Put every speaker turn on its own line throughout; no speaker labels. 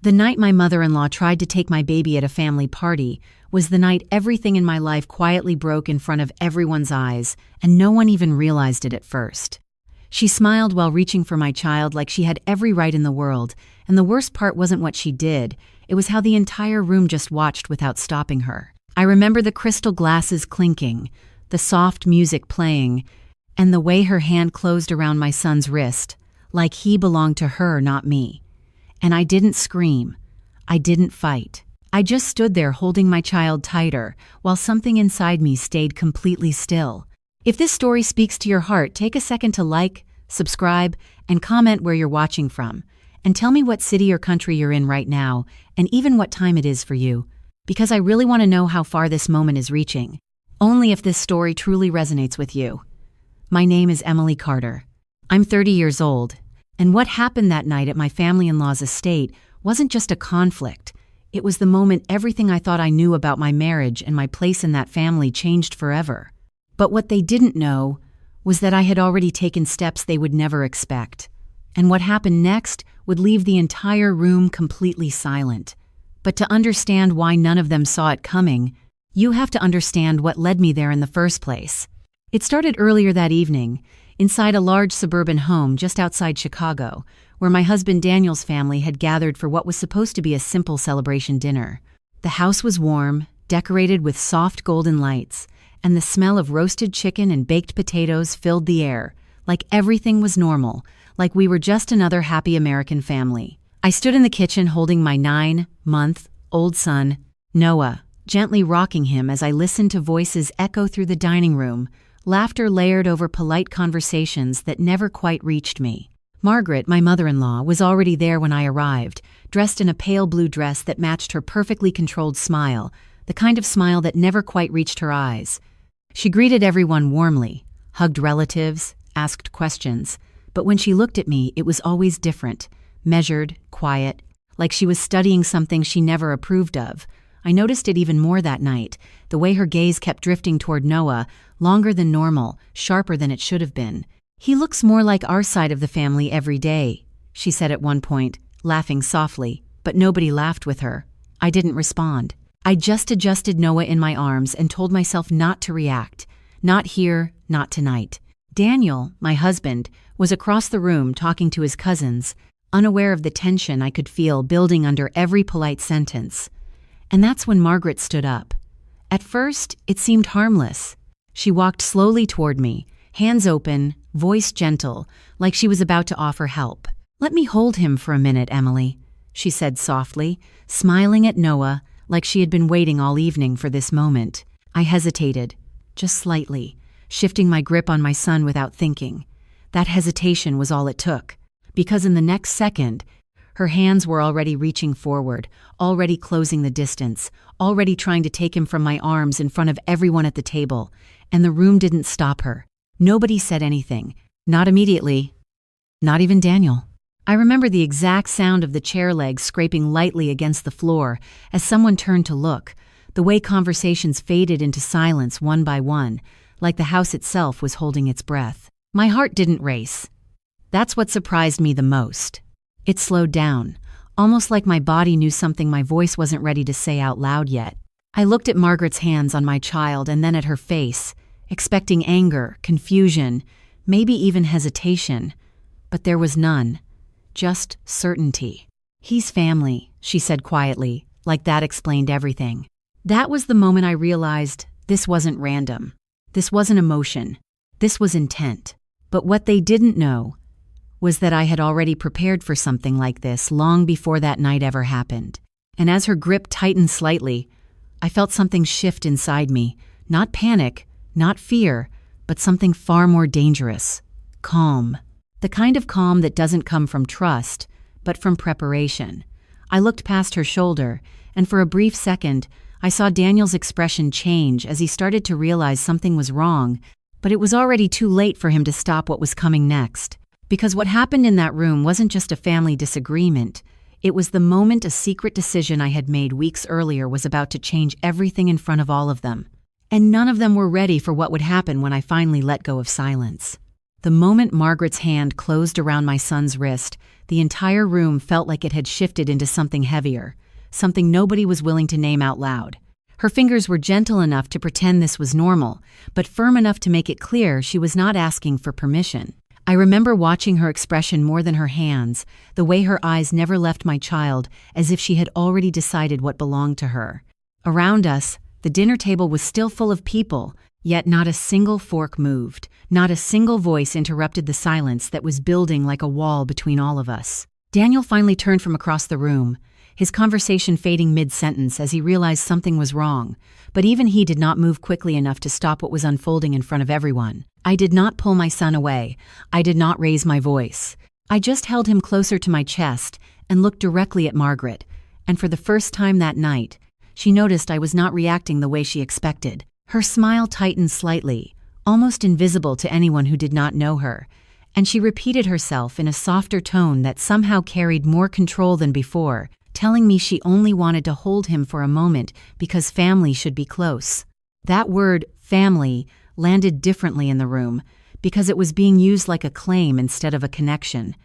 The night my mother-in-law tried to take my baby at a family party was the night everything in my life quietly broke in front of everyone's eyes, and no one even realized it at first. She smiled while reaching for my child like she had every right in the world, and the worst part wasn't what she did, it was how the entire room just watched without stopping her. I remember the crystal glasses clinking, the soft music playing, and the way her hand closed around my son's wrist, like he belonged to her, not me. And I didn't scream. I didn't fight. I just stood there holding my child tighter, while something inside me stayed completely still. If this story speaks to your heart, take a second to like, subscribe, and comment where you're watching from. And tell me what city or country you're in right now, and even what time it is for you. Because I really want to know how far this moment is reaching. Only if this story truly resonates with you. My name is Emily Carter. I'm 30 years old. And what happened that night at my family-in-law's estate wasn't just a conflict. It was the moment everything I thought I knew about my marriage and my place in that family changed forever. But what they didn't know was that I had already taken steps they would never expect. And what happened next would leave the entire room completely silent. But to understand why none of them saw it coming, you have to understand what led me there in the first place. It started earlier that evening, inside a large suburban home just outside Chicago, where my husband Daniel's family had gathered for what was supposed to be a simple celebration dinner. The house was warm, decorated with soft golden lights, and the smell of roasted chicken and baked potatoes filled the air, like everything was normal, like we were just another happy American family. I stood in the kitchen holding my 9-month-old son, Noah, gently rocking him as I listened to voices echo through the dining room, laughter layered over polite conversations that never quite reached me. Margaret, my mother-in-law, was already there when I arrived, dressed in a pale blue dress that matched her perfectly controlled smile, the kind of smile that never quite reached her eyes. She greeted everyone warmly, hugged relatives, asked questions, but when she looked at me, it was always different, measured, quiet, like she was studying something she never approved of. I noticed it even more that night, the way her gaze kept drifting toward Noah, longer than normal, sharper than it should have been. "He looks more like our side of the family every day," she said at one point, laughing softly, but nobody laughed with her. I didn't respond. I just adjusted Noah in my arms and told myself not to react. Not here, not tonight. Daniel, my husband, was across the room talking to his cousins, unaware of the tension I could feel building under every polite sentence. And that's when Margaret stood up. At first, it seemed harmless. She walked slowly toward me, hands open, voice gentle, like she was about to offer help. "Let me hold him for a minute, Emily," she said softly, smiling at Noah like she had been waiting all evening for this moment. I hesitated, just slightly, shifting my grip on my son without thinking. That hesitation was all it took, because in the next second, her hands were already reaching forward, already closing the distance, already trying to take him from my arms in front of everyone at the table, and the room didn't stop her. Nobody said anything, not immediately, not even Daniel. I remember the exact sound of the chair legs scraping lightly against the floor as someone turned to look, the way conversations faded into silence one by one, like the house itself was holding its breath. My heart didn't race. That's what surprised me the most. It slowed down, almost like my body knew something my voice wasn't ready to say out loud yet. I looked at Margaret's hands on my child and then at her face, expecting anger, confusion, maybe even hesitation. But there was none. Just certainty. "He's family," she said quietly, like that explained everything. That was the moment I realized this wasn't random. This wasn't emotion. This was intent. But what they didn't know was that I had already prepared for something like this long before that night ever happened. And as her grip tightened slightly, I felt something shift inside me. Not panic, not fear, but something far more dangerous. Calm. The kind of calm that doesn't come from trust, but from preparation. I looked past her shoulder, and for a brief second, I saw Daniel's expression change as he started to realize something was wrong, but it was already too late for him to stop what was coming next. Because what happened in that room wasn't just a family disagreement. It was the moment a secret decision I had made weeks earlier was about to change everything in front of all of them. And none of them were ready for what would happen when I finally let go of silence. The moment Margaret's hand closed around my son's wrist, the entire room felt like it had shifted into something heavier, something nobody was willing to name out loud. Her fingers were gentle enough to pretend this was normal, but firm enough to make it clear she was not asking for permission. I remember watching her expression more than her hands, the way her eyes never left my child, as if she had already decided what belonged to her. Around us, the dinner table was still full of people, yet not a single fork moved, not a single voice interrupted the silence that was building like a wall between all of us. Daniel finally turned from across the room, his conversation fading mid-sentence as he realized something was wrong, but even he did not move quickly enough to stop what was unfolding in front of everyone. I did not pull my son away. I did not raise my voice. I just held him closer to my chest and looked directly at Margaret, and for the first time that night, she noticed I was not reacting the way she expected. Her smile tightened slightly, almost invisible to anyone who did not know her, and she repeated herself in a softer tone that somehow carried more control than before, telling me she only wanted to hold him for a moment because family should be close. That word, family, landed differently in the room because it was being used like a claim instead of a connection.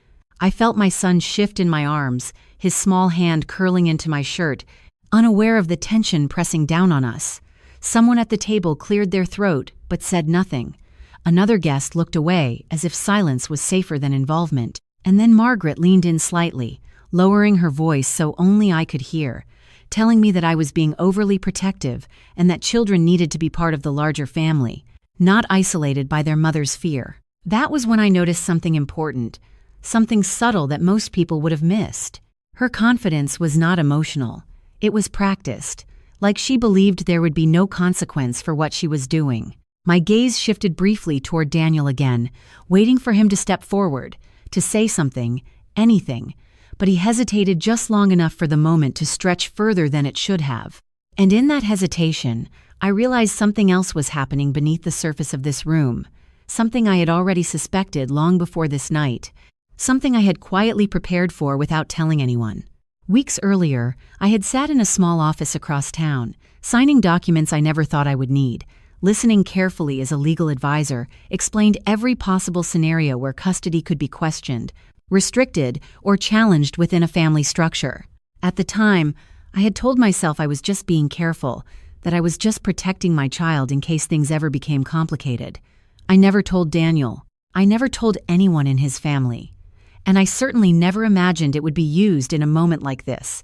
I felt my son shift in my arms, his small hand curling into my shirt, unaware of the tension pressing down on us. Someone at the table cleared their throat but said nothing. Another guest looked away as if silence was safer than involvement. And then Margaret leaned in slightly, lowering her voice so only I could hear, telling me that I was being overly protective and that children needed to be part of the larger family, not isolated by their mother's fear. That was when I noticed something important, something subtle that most people would have missed. Her confidence was not emotional. It was practiced, like she believed there would be no consequence for what she was doing. My gaze shifted briefly toward Daniel again, waiting for him to step forward, to say something, anything, but he hesitated just long enough for the moment to stretch further than it should have. And in that hesitation, I realized something else was happening beneath the surface of this room, something I had already suspected long before this night, something I had quietly prepared for without telling anyone. Weeks earlier, I had sat in a small office across town, signing documents I never thought I would need, listening carefully as a legal advisor explained every possible scenario where custody could be questioned, restricted, or challenged within a family structure. At the time, I had told myself I was just being careful, that I was just protecting my child in case things ever became complicated. I never told Daniel. I never told anyone in his family. And I certainly never imagined it would be used in a moment like this,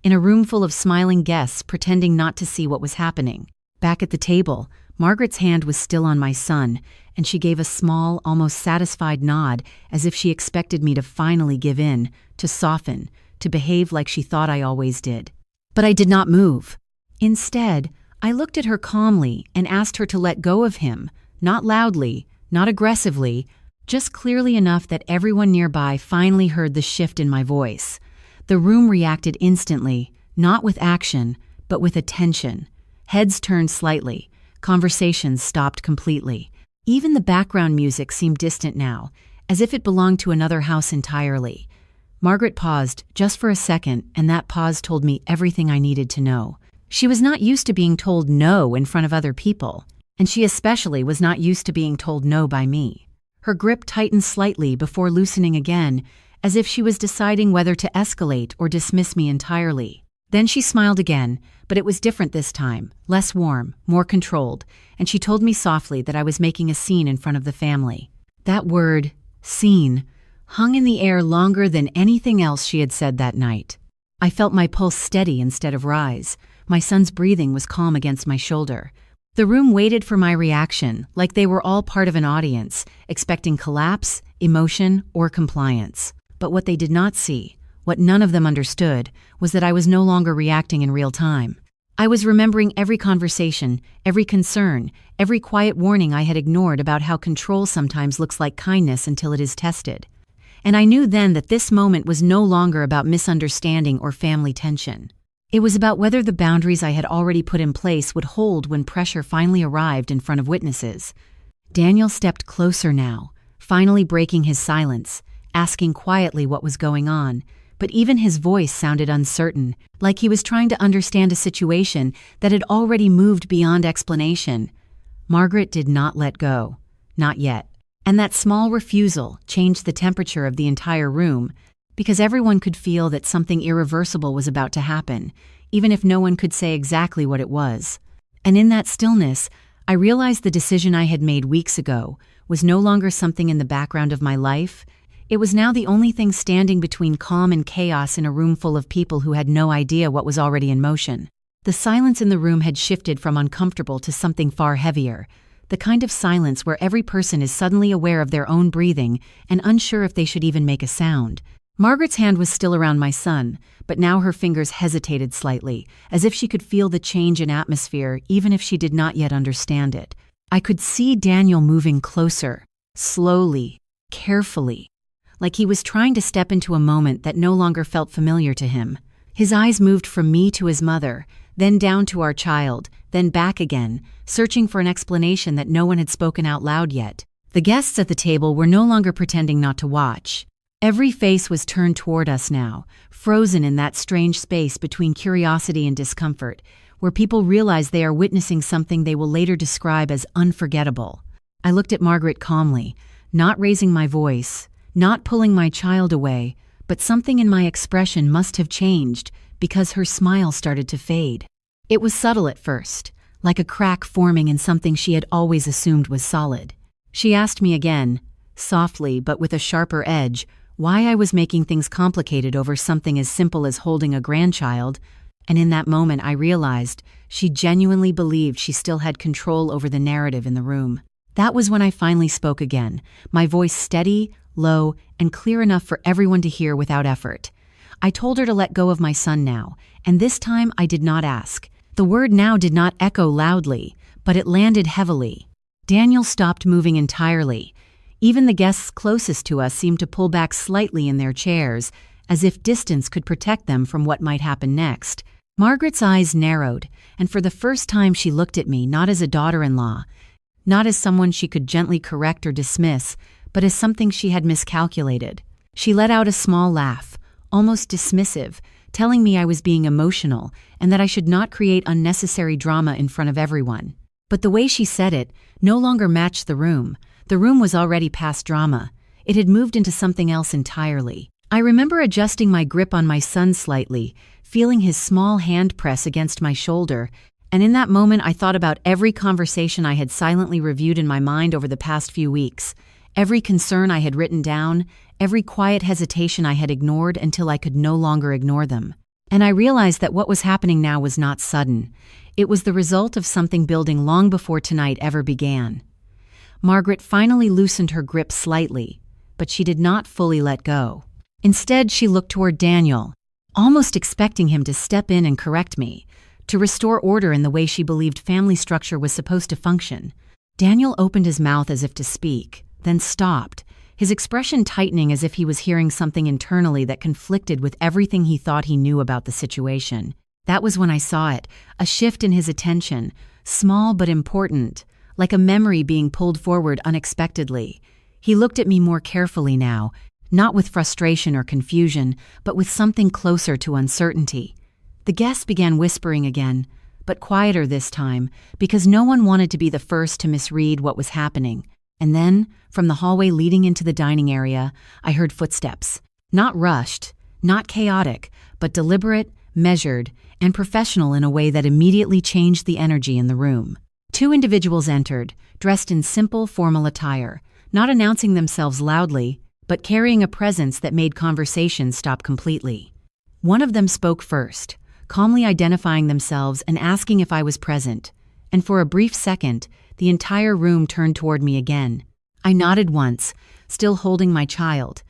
in a room full of smiling guests pretending not to see what was happening. Back at the table, Margaret's hand was still on my son, and she gave a small, almost satisfied nod as if she expected me to finally give in, to soften, to behave like she thought I always did. But I did not move. Instead, I looked at her calmly and asked her to let go of him, not loudly, not aggressively, just clearly enough that everyone nearby finally heard the shift in my voice. The room reacted instantly, not with action, but with attention. Heads turned slightly. Conversations stopped completely. Even the background music seemed distant now, as if it belonged to another house entirely. Margaret paused just for a second, and that pause told me everything I needed to know. She was not used to being told no in front of other people, and she especially was not used to being told no by me. Her grip tightened slightly before loosening again, as if she was deciding whether to escalate or dismiss me entirely. Then she smiled again, but it was different this time, less warm, more controlled, and she told me softly that I was making a scene in front of the family. That word, scene, hung in the air longer than anything else she had said that night. I felt my pulse steady instead of rise. My son's breathing was calm against my shoulder. The room waited for my reaction, like they were all part of an audience, expecting collapse, emotion, or compliance. But what they did not see, what none of them understood, was that I was no longer reacting in real time. I was remembering every conversation, every concern, every quiet warning I had ignored about how control sometimes looks like kindness until it is tested. And I knew then that this moment was no longer about misunderstanding or family tension. It was about whether the boundaries I had already put in place would hold when pressure finally arrived in front of witnesses. Daniel stepped closer now, finally breaking his silence, asking quietly what was going on, but even his voice sounded uncertain, like he was trying to understand a situation that had already moved beyond explanation. Margaret did not let go. Not yet. And that small refusal changed the temperature of the entire room, because everyone could feel that something irreversible was about to happen, even if no one could say exactly what it was. And in that stillness, I realized the decision I had made weeks ago was no longer something in the background of my life. It was now the only thing standing between calm and chaos in a room full of people who had no idea what was already in motion. The silence in the room had shifted from uncomfortable to something far heavier, the kind of silence where every person is suddenly aware of their own breathing and unsure if they should even make a sound. Margaret's hand was still around my son, but now her fingers hesitated slightly, as if she could feel the change in atmosphere even if she did not yet understand it. I could see Daniel moving closer, slowly, carefully, like he was trying to step into a moment that no longer felt familiar to him. His eyes moved from me to his mother, then down to our child, then back again, searching for an explanation that no one had spoken out loud yet. The guests at the table were no longer pretending not to watch. Every face was turned toward us now, frozen in that strange space between curiosity and discomfort, where people realize they are witnessing something they will later describe as unforgettable. I looked at Margaret calmly, not raising my voice, not pulling my child away, but something in my expression must have changed because her smile started to fade. It was subtle at first, like a crack forming in something she had always assumed was solid. She asked me again, softly but with a sharper edge, why I was making things complicated over something as simple as holding a grandchild, and in that moment I realized she genuinely believed she still had control over the narrative in the room. That was when I finally spoke again, my voice steady, low, and clear enough for everyone to hear without effort. I told her to let go of my son now, and this time I did not ask. The word now did not echo loudly, but it landed heavily. Daniel stopped moving entirely. Even the guests closest to us seemed to pull back slightly in their chairs, as if distance could protect them from what might happen next. Margaret's eyes narrowed, and for the first time she looked at me not as a daughter-in-law, not as someone she could gently correct or dismiss, but as something she had miscalculated. She let out a small laugh, almost dismissive, telling me I was being emotional and that I should not create unnecessary drama in front of everyone. But the way she said it no longer matched the room. The room was already past drama. It had moved into something else entirely. I remember adjusting my grip on my son slightly, feeling his small hand press against my shoulder, and in that moment I thought about every conversation I had silently reviewed in my mind over the past few weeks, every concern I had written down, every quiet hesitation I had ignored until I could no longer ignore them. And I realized that what was happening now was not sudden. It was the result of something building long before tonight ever began. Margaret finally loosened her grip slightly, but she did not fully let go. Instead, she looked toward Daniel, almost expecting him to step in and correct me, to restore order in the way she believed family structure was supposed to function. Daniel opened his mouth as if to speak, then stopped, his expression tightening as if he was hearing something internally that conflicted with everything he thought he knew about the situation. That was when I saw it, a shift in his attention, small but important, like a memory being pulled forward unexpectedly. He looked at me more carefully now, not with frustration or confusion, but with something closer to uncertainty. The guests began whispering again, but quieter this time, because no one wanted to be the first to misread what was happening. And then, from the hallway leading into the dining area, I heard footsteps. Not rushed, not chaotic, but deliberate, measured, and professional in a way that immediately changed the energy in the room. Two individuals entered, dressed in simple, formal attire, not announcing themselves loudly, but carrying a presence that made conversation stop completely. One of them spoke first, calmly identifying themselves and asking if I was present, and for a brief second, the entire room turned toward me again. I nodded once, still holding my child,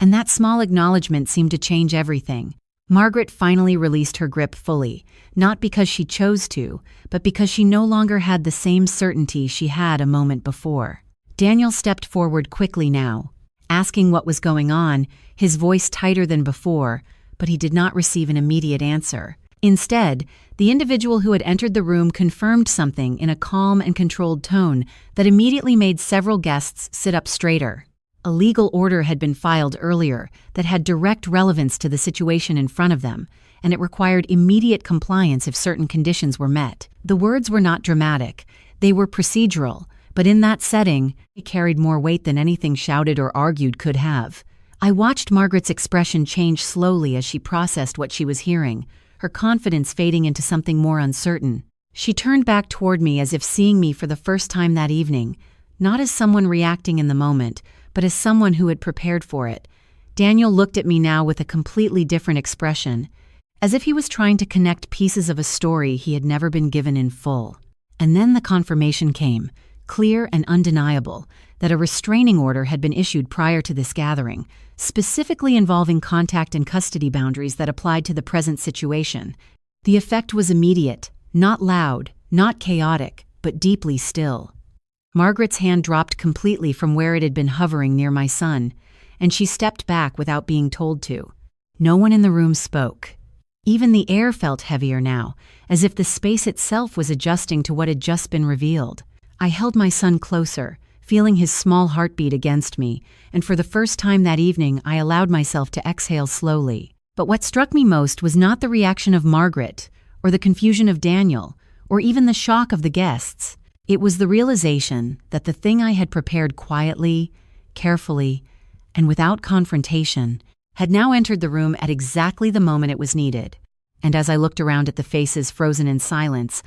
and that small acknowledgement seemed to change everything. Margaret finally released her grip fully, not because she chose to, but because she no longer had the same certainty she had a moment before. Daniel stepped forward quickly now, asking what was going on, his voice tighter than before, but he did not receive an immediate answer. Instead, the individual who had entered the room confirmed something in a calm and controlled tone that immediately made several guests sit up straighter. A legal order had been filed earlier that had direct relevance to the situation in front of them, and it required immediate compliance if certain conditions were met. The words were not dramatic. They were procedural, But in that setting, it carried more weight than anything shouted or argued could have. I watched Margaret's expression change slowly as she processed what she was hearing, her confidence fading into something more uncertain. She turned back toward me as if seeing me for the first time that evening, not as someone reacting in the moment, but as someone who had prepared for it. Daniel looked at me now with a completely different expression, as if he was trying to connect pieces of a story he had never been given in full. And then the confirmation came, clear and undeniable, that a restraining order had been issued prior to this gathering, specifically involving contact and custody boundaries that applied to the present situation. The effect was immediate, not loud, not chaotic, but deeply still. Margaret's hand dropped completely from where it had been hovering near my son, and she stepped back without being told to. No one in the room spoke. Even the air felt heavier now, as if the space itself was adjusting to what had just been revealed. I held my son closer, feeling his small heartbeat against me, and for the first time that evening I allowed myself to exhale slowly. But what struck me most was not the reaction of Margaret, or the confusion of Daniel, or even the shock of the guests. It was the realization that the thing I had prepared quietly, carefully, and without confrontation had now entered the room at exactly the moment it was needed. And as I looked around at the faces frozen in silence,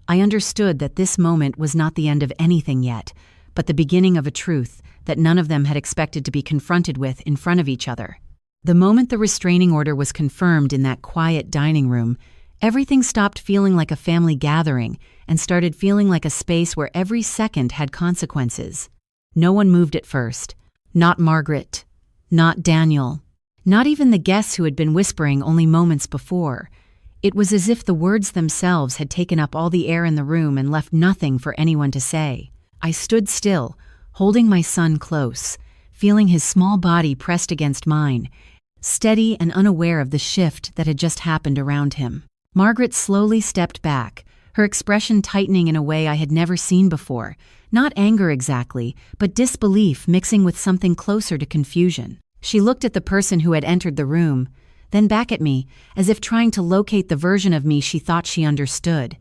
I understood that this moment was not the end of anything yet, but the beginning of a truth that none of them had expected to be confronted with in front of each other. The moment the restraining order was confirmed in that quiet dining room, everything stopped feeling like a family gathering and started feeling like a space where every second had consequences. No one moved at first. Not Margaret. Not Daniel. Not even the guests who had been whispering only moments before. It was as if the words themselves had taken up all the air in the room and left nothing for anyone to say. I stood still, holding my son close, feeling his small body pressed against mine, steady and unaware of the shift that had just happened around him. Margaret slowly stepped back, her expression tightening in a way I had never seen before. Not anger exactly, but disbelief mixing with something closer to confusion. She looked at the person who had entered the room, then back at me, as if trying to locate the version of me she thought she understood.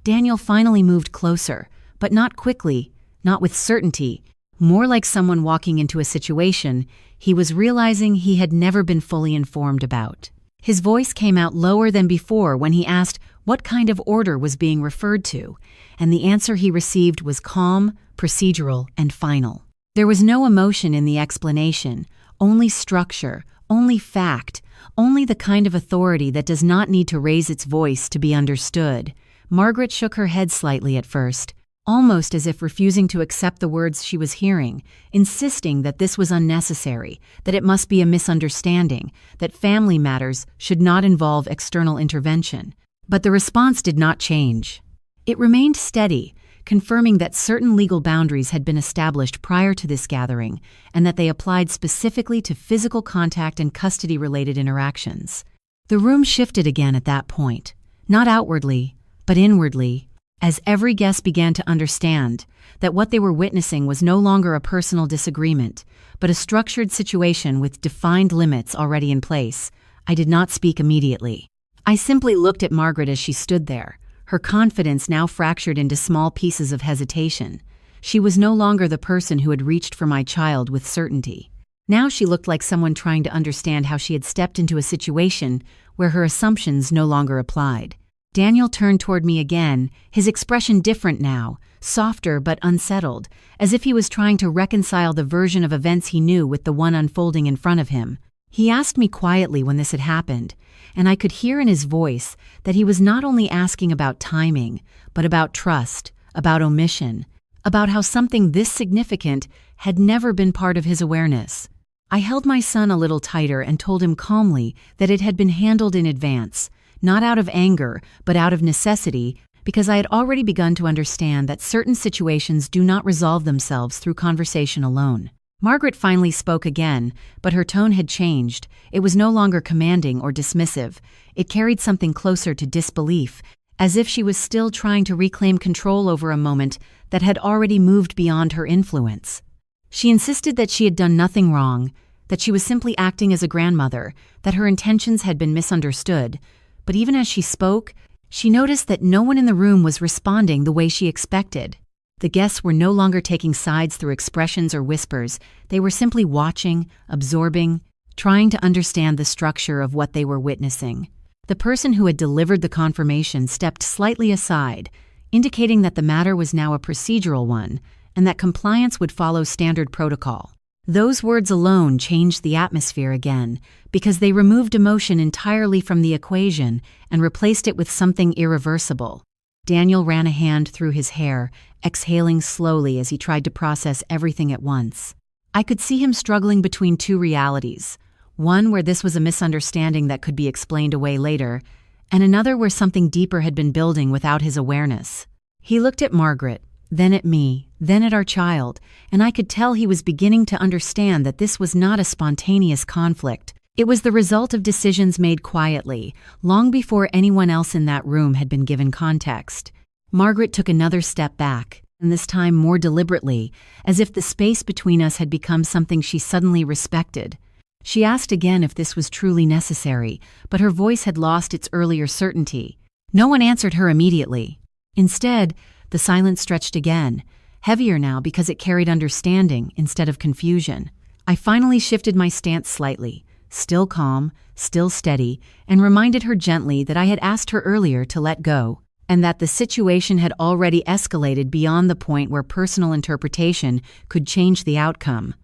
Daniel finally moved closer, but not quickly, not with certainty, more like someone walking into a situation he was realizing he had never been fully informed about. His voice came out lower than before when he asked what kind of order was being referred to, and the answer he received was calm, procedural, and final. There was no emotion in the explanation, only structure, only fact, only the kind of authority that does not need to raise its voice to be understood. Margaret shook her head slightly at first, almost as if refusing to accept the words she was hearing, insisting that this was unnecessary, that it must be a misunderstanding, that family matters should not involve external intervention. But the response did not change. It remained steady, confirming that certain legal boundaries had been established prior to this gathering and that they applied specifically to physical contact and custody-related interactions. The room shifted again at that point, not outwardly, but inwardly, as every guest began to understand that what they were witnessing was no longer a personal disagreement, but a structured situation with defined limits already in place. I did not speak immediately. I simply looked at Margaret as she stood there, her confidence now fractured into small pieces of hesitation. She was no longer the person who had reached for my child with certainty. Now she looked like someone trying to understand how she had stepped into a situation where her assumptions no longer applied. Daniel turned toward me again, his expression different now, softer but unsettled, as if he was trying to reconcile the version of events he knew with the one unfolding in front of him. He asked me quietly when this had happened, and I could hear in his voice that he was not only asking about timing, but about trust, about omission, about how something this significant had never been part of his awareness. I held my son a little tighter and told him calmly that it had been handled in advance, not out of anger, but out of necessity, because I had already begun to understand that certain situations do not resolve themselves through conversation alone. Margaret finally spoke again, but her tone had changed. It was no longer commanding or dismissive. It carried something closer to disbelief, as if she was still trying to reclaim control over a moment that had already moved beyond her influence. She insisted that she had done nothing wrong, that she was simply acting as a grandmother, that her intentions had been misunderstood. But even as she spoke, she noticed that no one in the room was responding the way she expected. The guests were no longer taking sides through expressions or whispers. They were simply watching, absorbing, trying to understand the structure of what they were witnessing. The person who had delivered the confirmation stepped slightly aside, indicating that the matter was now a procedural one and that compliance would follow standard protocol. Those words alone changed the atmosphere again, because they removed emotion entirely from the equation and replaced it with something irreversible. Daniel ran a hand through his hair, exhaling slowly as he tried to process everything at once. I could see him struggling between two realities, one where this was a misunderstanding that could be explained away later, and another where something deeper had been building without his awareness. He looked at Margaret, then at me, then at our child, and I could tell he was beginning to understand that this was not a spontaneous conflict. It was the result of decisions made quietly, long before anyone else in that room had been given context. Margaret took another step back, and this time more deliberately, as if the space between us had become something she suddenly respected. She asked again if this was truly necessary, but her voice had lost its earlier certainty. No one answered her immediately. Instead, the silence stretched again, heavier now because it carried understanding instead of confusion. I finally shifted my stance slightly, still calm, still steady, and reminded her gently that I had asked her earlier to let go, and that the situation had already escalated beyond the point where personal interpretation could change the outcome.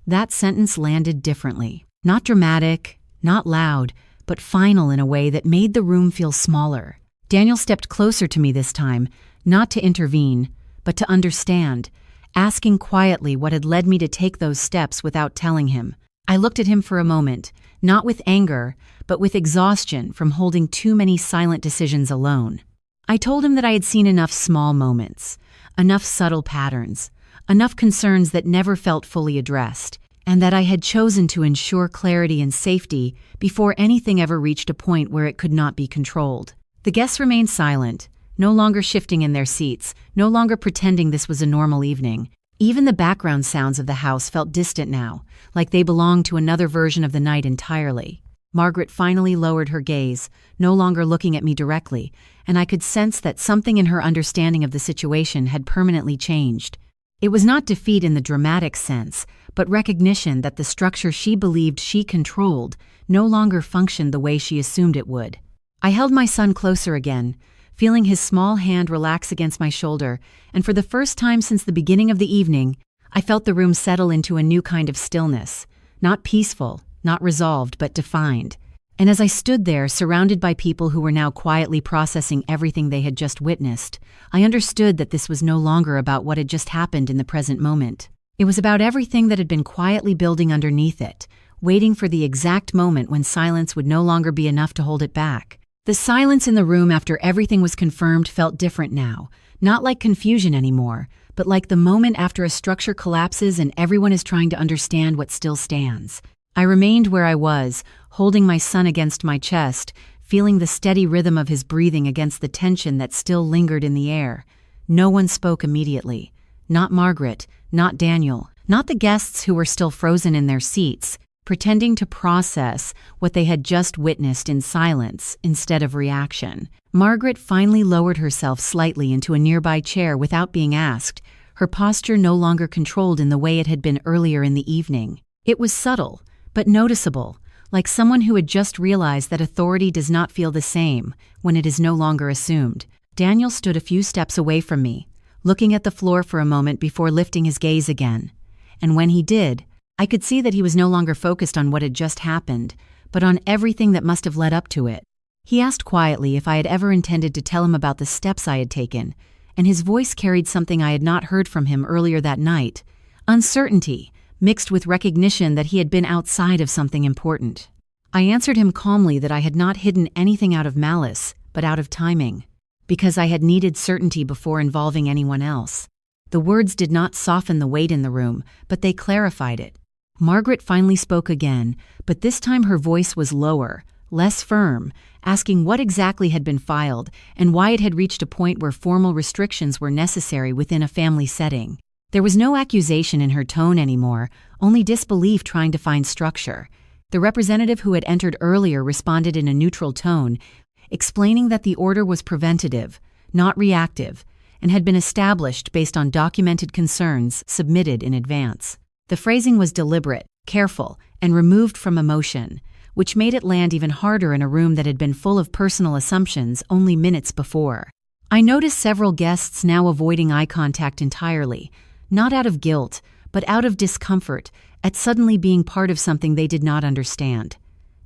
That sentence landed differently. Not dramatic, not loud, but final in a way that made the room feel smaller. Daniel stepped closer to me this time, not to intervene, but to understand, asking quietly what had led me to take those steps without telling him. I looked at him for a moment, not with anger, but with exhaustion from holding too many silent decisions alone. I told him that I had seen enough small moments, enough subtle patterns, enough concerns that never felt fully addressed, and that I had chosen to ensure clarity and safety before anything ever reached a point where it could not be controlled. The guests remained silent, no longer shifting in their seats, no longer pretending this was a normal evening. Even the background sounds of the house felt distant now, like they belonged to another version of the night entirely. Margaret finally lowered her gaze, no longer looking at me directly, and I could sense that something in her understanding of the situation had permanently changed. It was not defeat in the dramatic sense, but recognition that the structure she believed she controlled no longer functioned the way she assumed it would. I held my son closer again, feeling his small hand relax against my shoulder, and for the first time since the beginning of the evening, I felt the room settle into a new kind of stillness, not peaceful, not resolved, but defined. And as I stood there, surrounded by people who were now quietly processing everything they had just witnessed, I understood that this was no longer about what had just happened in the present moment. It was about everything that had been quietly building underneath it, waiting for the exact moment when silence would no longer be enough to hold it back. The silence in the room after everything was confirmed felt different now, not like confusion anymore, but like the moment after a structure collapses and everyone is trying to understand what still stands. I remained where I was, holding my son against my chest, feeling the steady rhythm of his breathing against the tension that still lingered in the air. No one spoke immediately. Not Margaret, not Daniel, not the guests who were still frozen in their seats, pretending to process what they had just witnessed in silence instead of reaction. Margaret finally lowered herself slightly into a nearby chair without being asked, her posture no longer controlled in the way it had been earlier in the evening. It was subtle, but noticeable, like someone who had just realized that authority does not feel the same when it is no longer assumed. Daniel stood a few steps away from me, looking at the floor for a moment before lifting his gaze again. And when he did, I could see that he was no longer focused on what had just happened, but on everything that must have led up to it. He asked quietly if I had ever intended to tell him about the steps I had taken, and his voice carried something I had not heard from him earlier that night: uncertainty, mixed with recognition that he had been outside of something important. I answered him calmly that I had not hidden anything out of malice, but out of timing, because I had needed certainty before involving anyone else. The words did not soften the weight in the room, but they clarified it. Margaret finally spoke again, but this time her voice was lower, less firm, asking what exactly had been filed and why it had reached a point where formal restrictions were necessary within a family setting. There was no accusation in her tone anymore, only disbelief trying to find structure. The representative who had entered earlier responded in a neutral tone, explaining that the order was preventative, not reactive, and had been established based on documented concerns submitted in advance. The phrasing was deliberate, careful, and removed from emotion, which made it land even harder in a room that had been full of personal assumptions only minutes before. I noticed several guests now avoiding eye contact entirely, not out of guilt, but out of discomfort at suddenly being part of something they did not understand.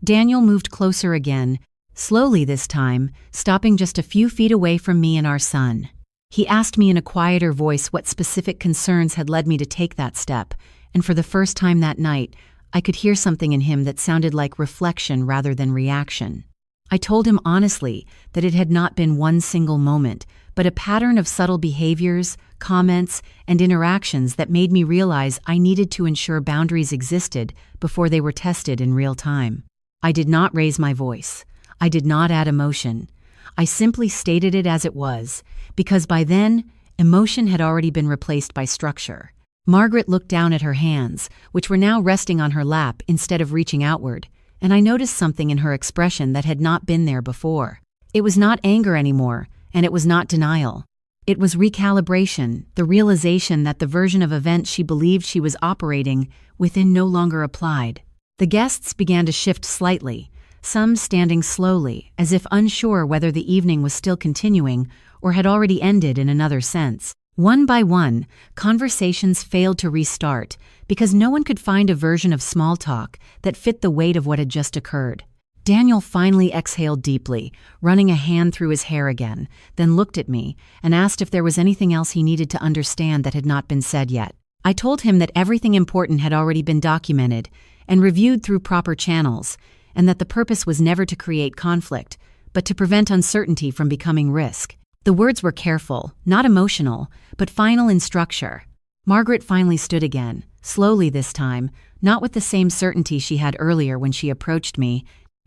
Daniel moved closer again, slowly this time, stopping just a few feet away from me and our son. He asked me in a quieter voice what specific concerns had led me to take that step, and for the first time that night, I could hear something in him that sounded like reflection rather than reaction. I told him honestly that it had not been one single moment, but a pattern of subtle behaviors, comments, and interactions that made me realize I needed to ensure boundaries existed before they were tested in real time. I did not raise my voice. I did not add emotion. I simply stated it as it was, because by then, emotion had already been replaced by structure. Margaret looked down at her hands, which were now resting on her lap instead of reaching outward, and I noticed something in her expression that had not been there before. It was not anger anymore, and it was not denial. It was recalibration, the realization that the version of events she believed she was operating within no longer applied. The guests began to shift slightly, some standing slowly, as if unsure whether the evening was still continuing or had already ended in another sense. One by one, conversations failed to restart because no one could find a version of small talk that fit the weight of what had just occurred. Daniel finally exhaled deeply, running a hand through his hair again, then looked at me and asked if there was anything else he needed to understand that had not been said yet. I told him that everything important had already been documented and reviewed through proper channels, and that the purpose was never to create conflict, but to prevent uncertainty from becoming risk. The words were careful, not emotional, but final in structure. Margaret finally stood again, slowly this time, not with the same certainty she had earlier when she approached me,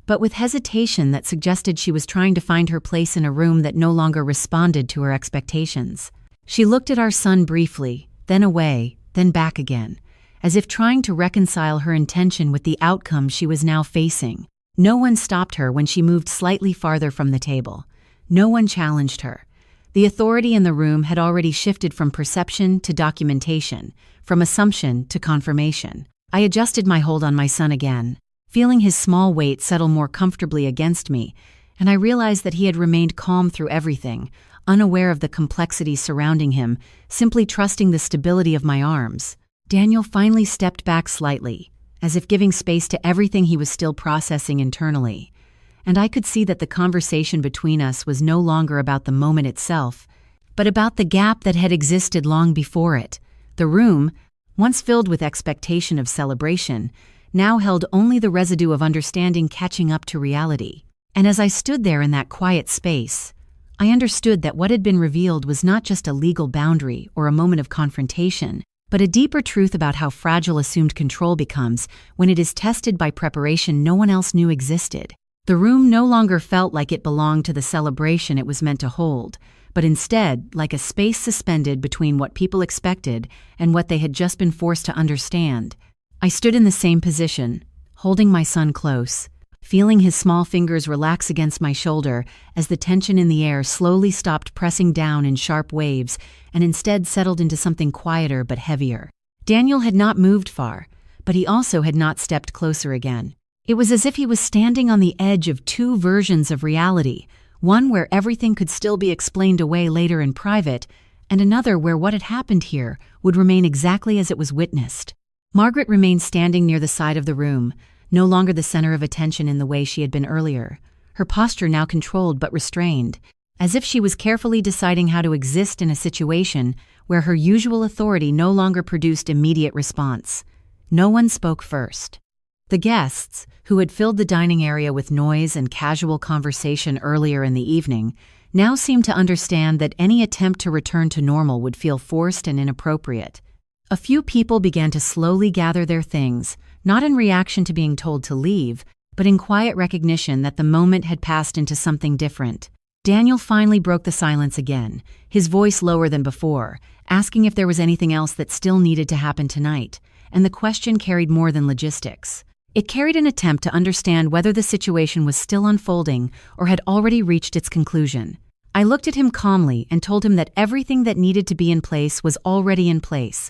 but with hesitation that suggested she was trying to find her place in a room that no longer responded to her expectations. She looked at our son briefly, then away, then back again, as if trying to reconcile her intention with the outcome she was now facing. No one stopped her when she moved slightly farther from the table. No one challenged her. The authority in the room had already shifted from perception to documentation, from assumption to confirmation. I adjusted my hold on my son again, feeling his small weight settle more comfortably against me, and I realized that he had remained calm through everything, unaware of the complexity surrounding him, simply trusting the stability of my arms. Daniel finally stepped back slightly, as if giving space to everything he was still processing internally, and I could see that the conversation between us was no longer about the moment itself, but about the gap that had existed long before it. The room, once filled with expectation of celebration, now held only the residue of understanding catching up to reality. And as I stood there in that quiet space, I understood that what had been revealed was not just a legal boundary or a moment of confrontation, but a deeper truth about how fragile assumed control becomes when it is tested by preparation no one else knew existed. The room no longer felt like it belonged to the celebration it was meant to hold, but instead like a space suspended between what people expected and what they had just been forced to understand. I stood in the same position, holding my son close, feeling his small fingers relax against my shoulder as the tension in the air slowly stopped pressing down in sharp waves and instead settled into something quieter but heavier. Daniel had not moved far, but he also had not stepped closer again. It was as if he was standing on the edge of two versions of reality, one where everything could still be explained away later in private, and another where what had happened here would remain exactly as it was witnessed. Margaret remained standing near the side of the room, no longer the center of attention in the way she had been earlier, her posture now controlled but restrained, as if she was carefully deciding how to exist in a situation where her usual authority no longer produced immediate response. No one spoke first. The guests, who had filled the dining area with noise and casual conversation earlier in the evening, now seemed to understand that any attempt to return to normal would feel forced and inappropriate. A few people began to slowly gather their things, not in reaction to being told to leave, but in quiet recognition that the moment had passed into something different. Daniel finally broke the silence again, his voice lower than before, asking if there was anything else that still needed to happen tonight, and the question carried more than logistics. It carried an attempt to understand whether the situation was still unfolding or had already reached its conclusion. I looked at him calmly and told him that everything that needed to be in place was already in place,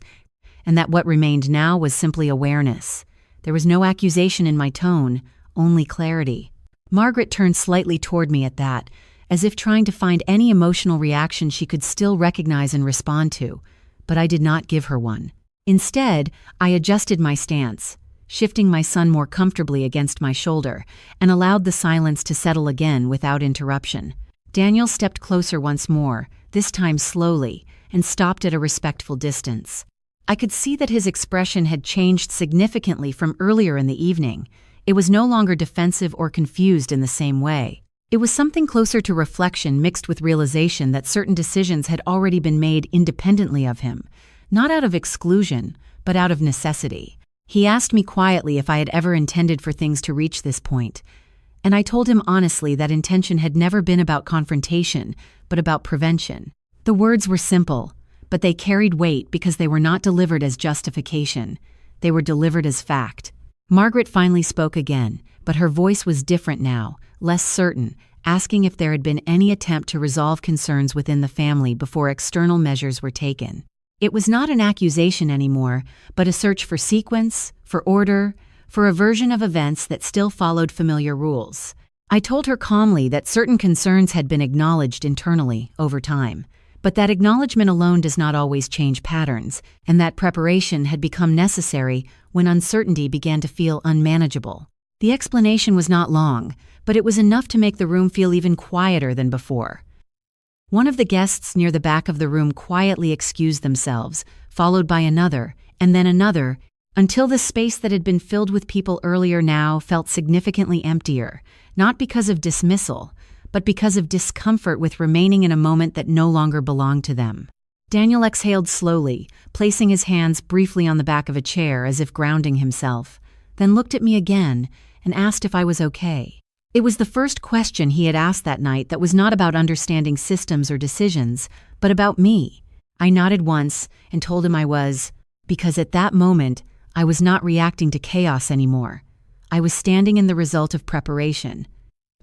and that what remained now was simply awareness. There was no accusation in my tone, only clarity. Margaret turned slightly toward me at that, as if trying to find any emotional reaction she could still recognize and respond to, but I did not give her one. Instead, I adjusted my stance, shifting my son more comfortably against my shoulder, and allowed the silence to settle again without interruption. Daniel stepped closer once more, this time slowly, and stopped at a respectful distance. I could see that his expression had changed significantly from earlier in the evening. It was no longer defensive or confused in the same way. It was something closer to reflection mixed with realization that certain decisions had already been made independently of him, not out of exclusion, but out of necessity. He asked me quietly if I had ever intended for things to reach this point, and I told him honestly that intention had never been about confrontation, but about prevention. The words were simple, but they carried weight because they were not delivered as justification. They were delivered as fact. Margaret finally spoke again, but her voice was different now, less certain, asking if there had been any attempt to resolve concerns within the family before external measures were taken. It was not an accusation anymore, but a search for sequence, for order, for a version of events that still followed familiar rules. I told her calmly that certain concerns had been acknowledged internally over time, but that acknowledgement alone does not always change patterns, and that preparation had become necessary when uncertainty began to feel unmanageable. The explanation was not long, but it was enough to make the room feel even quieter than before. One of the guests near the back of the room quietly excused themselves, followed by another, and then another, until the space that had been filled with people earlier now felt significantly emptier, not because of dismissal, but because of discomfort with remaining in a moment that no longer belonged to them. Daniel exhaled slowly, placing his hands briefly on the back of a chair as if grounding himself, then looked at me again and asked if I was okay. It was the first question he had asked that night that was not about understanding systems or decisions, but about me. I nodded once and told him I was, because at that moment, I was not reacting to chaos anymore. I was standing in the result of preparation.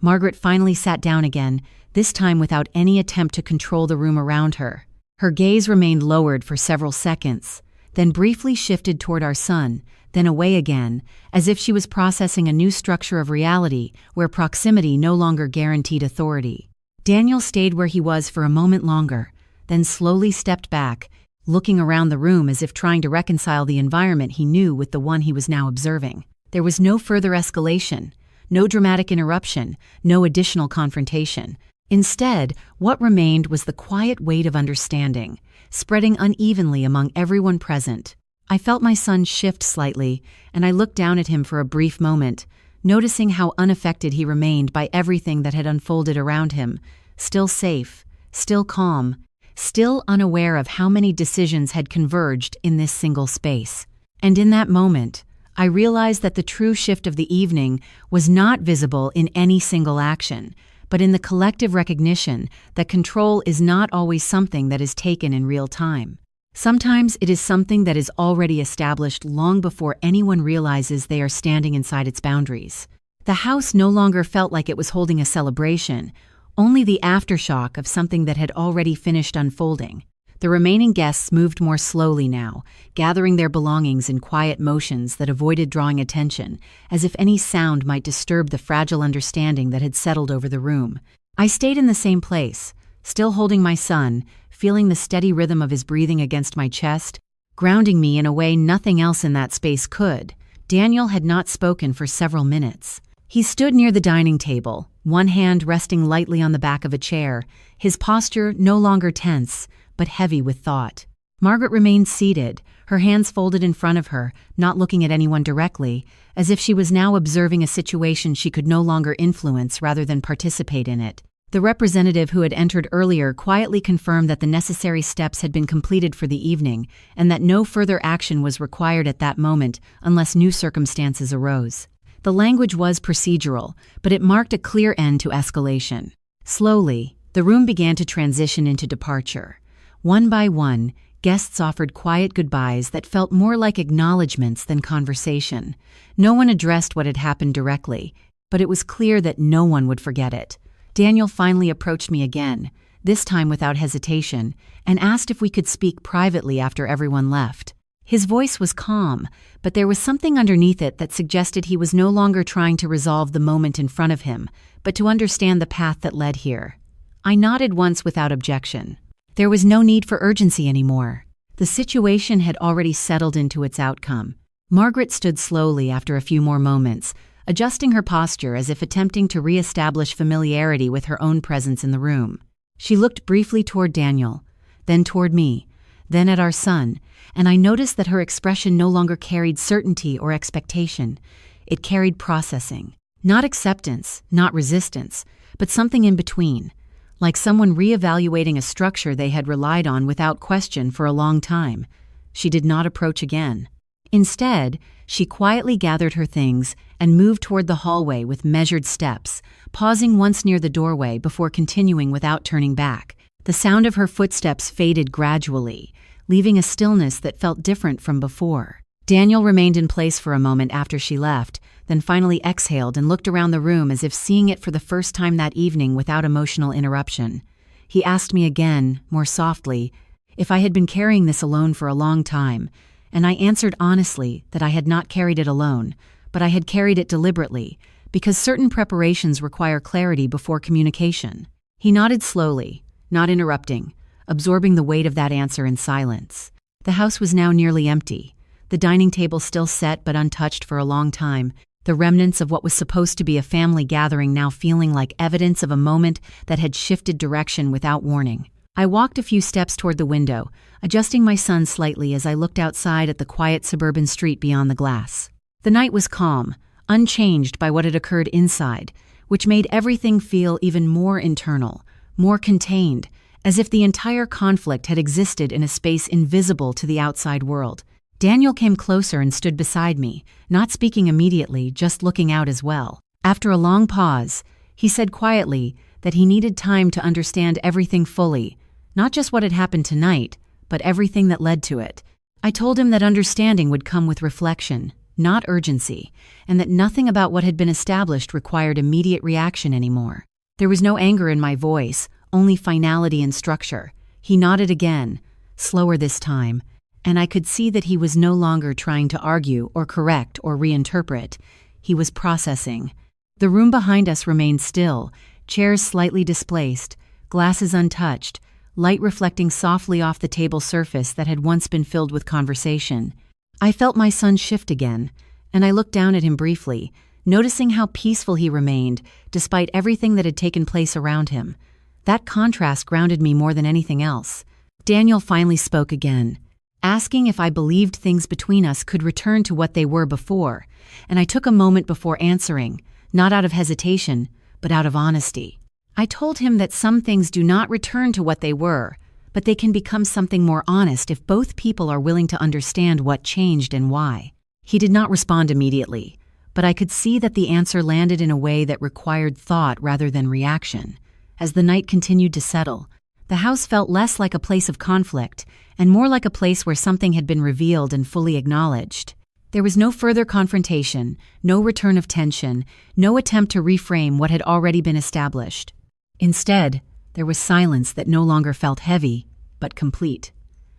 Margaret finally sat down again, this time without any attempt to control the room around her. Her gaze remained lowered for several seconds, then briefly shifted toward our son, then away again, as if she was processing a new structure of reality where proximity no longer guaranteed authority. Daniel stayed where he was for a moment longer, then slowly stepped back, looking around the room as if trying to reconcile the environment he knew with the one he was now observing. There was no further escalation, no dramatic interruption, no additional confrontation. Instead, what remained was the quiet weight of understanding, spreading unevenly among everyone present. I felt my son shift slightly, and I looked down at him for a brief moment, noticing how unaffected he remained by everything that had unfolded around him, still safe, still calm, still unaware of how many decisions had converged in this single space. And in that moment, I realized that the true shift of the evening was not visible in any single action, but in the collective recognition that control is not always something that is taken in real time. Sometimes it is something that is already established long before anyone realizes they are standing inside its boundaries. The house no longer felt like it was holding a celebration, only the aftershock of something that had already finished unfolding. The remaining guests moved more slowly now, gathering their belongings in quiet motions that avoided drawing attention, as if any sound might disturb the fragile understanding that had settled over the room. I stayed in the same place, still holding my son, feeling the steady rhythm of his breathing against my chest, grounding me in a way nothing else in that space could. Daniel had not spoken for several minutes. He stood near the dining table, one hand resting lightly on the back of a chair, his posture no longer tense, but heavy with thought. Margaret remained seated, her hands folded in front of her, not looking at anyone directly, as if she was now observing a situation she could no longer influence rather than participate in it. The representative who had entered earlier quietly confirmed that the necessary steps had been completed for the evening and that no further action was required at that moment unless new circumstances arose. The language was procedural, but it marked a clear end to escalation. Slowly, the room began to transition into departure. One by one, guests offered quiet goodbyes that felt more like acknowledgments than conversation. No one addressed what had happened directly, but it was clear that no one would forget it. Daniel finally approached me again, this time without hesitation, and asked if we could speak privately after everyone left. His voice was calm, but there was something underneath it that suggested he was no longer trying to resolve the moment in front of him, but to understand the path that led here. I nodded once without objection. There was no need for urgency anymore. The situation had already settled into its outcome. Margaret stood slowly after a few more moments, adjusting her posture as if attempting to re-establish familiarity with her own presence in the room. She looked briefly toward Daniel, then toward me, then at our son, and I noticed that her expression no longer carried certainty or expectation. It carried processing. Not acceptance, not resistance, but something in between, like someone reevaluating a structure they had relied on without question for a long time. She did not approach again. Instead, she quietly gathered her things and moved toward the hallway with measured steps, pausing once near the doorway before continuing without turning back. The sound of her footsteps faded gradually, leaving a stillness that felt different from before. Daniel remained in place for a moment after she left, then finally exhaled and looked around the room as if seeing it for the first time that evening without emotional interruption. He asked me again, more softly, if I had been carrying this alone for a long time, and I answered honestly that I had not carried it alone, but I had carried it deliberately, because certain preparations require clarity before communication. He nodded slowly, not interrupting, absorbing the weight of that answer in silence. The house was now nearly empty, the dining table still set but untouched for a long time, the remnants of what was supposed to be a family gathering now feeling like evidence of a moment that had shifted direction without warning. I walked a few steps toward the window, adjusting my son slightly as I looked outside at the quiet suburban street beyond the glass. The night was calm, unchanged by what had occurred inside, which made everything feel even more internal, more contained, as if the entire conflict had existed in a space invisible to the outside world. Daniel came closer and stood beside me, not speaking immediately, just looking out as well. After a long pause, he said quietly that he needed time to understand everything fully, not just what had happened tonight, but everything that led to it. I told him that understanding would come with reflection, not urgency, and that nothing about what had been established required immediate reaction anymore. There was no anger in my voice, only finality and structure. He nodded again, slower this time, and I could see that he was no longer trying to argue or correct or reinterpret. He was processing. The room behind us remained still, chairs slightly displaced, glasses untouched, light reflecting softly off the table surface that had once been filled with conversation. I felt my son shift again, and I looked down at him briefly, noticing how peaceful he remained despite everything that had taken place around him. That contrast grounded me more than anything else. Daniel finally spoke again, asking if I believed things between us could return to what they were before, and I took a moment before answering, not out of hesitation, but out of honesty. I told him that some things do not return to what they were, but they can become something more honest if both people are willing to understand what changed and why. He did not respond immediately, but I could see that the answer landed in a way that required thought rather than reaction. As the night continued to settle, the house felt less like a place of conflict and more like a place where something had been revealed and fully acknowledged. There was no further confrontation, no return of tension, no attempt to reframe what had already been established. Instead, there was silence that no longer felt heavy, but complete.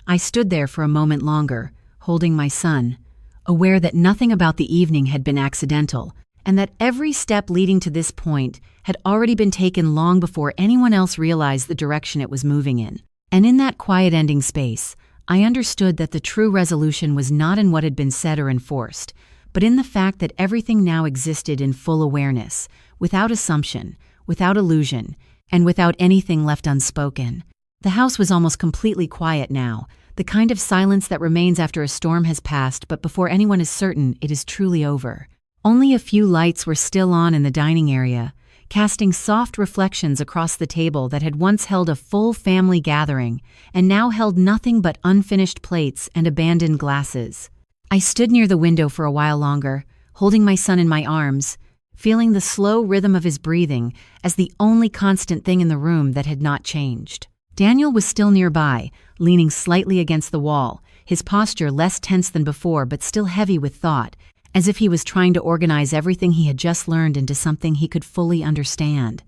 I stood there for a moment longer, holding my son, aware that nothing about the evening had been accidental, and that every step leading to this point had already been taken long before anyone else realized the direction it was moving in. And in that quiet ending space, I understood that the true resolution was not in what had been said or enforced, but in the fact that everything now existed in full awareness, without assumption, without illusion, and without anything left unspoken. The house was almost completely quiet now, the kind of silence that remains after a storm has passed but before anyone is certain it is truly over. Only a few lights were still on in the dining area, casting soft reflections across the table that had once held a full family gathering and now held nothing but unfinished plates and abandoned glasses. I stood near the window for a while longer, holding my son in my arms, feeling the slow rhythm of his breathing as the only constant thing in the room that had not changed. Daniel was still nearby, leaning slightly against the wall, his posture less tense than before but still heavy with thought, as if he was trying to organize everything he had just learned into something he could fully understand.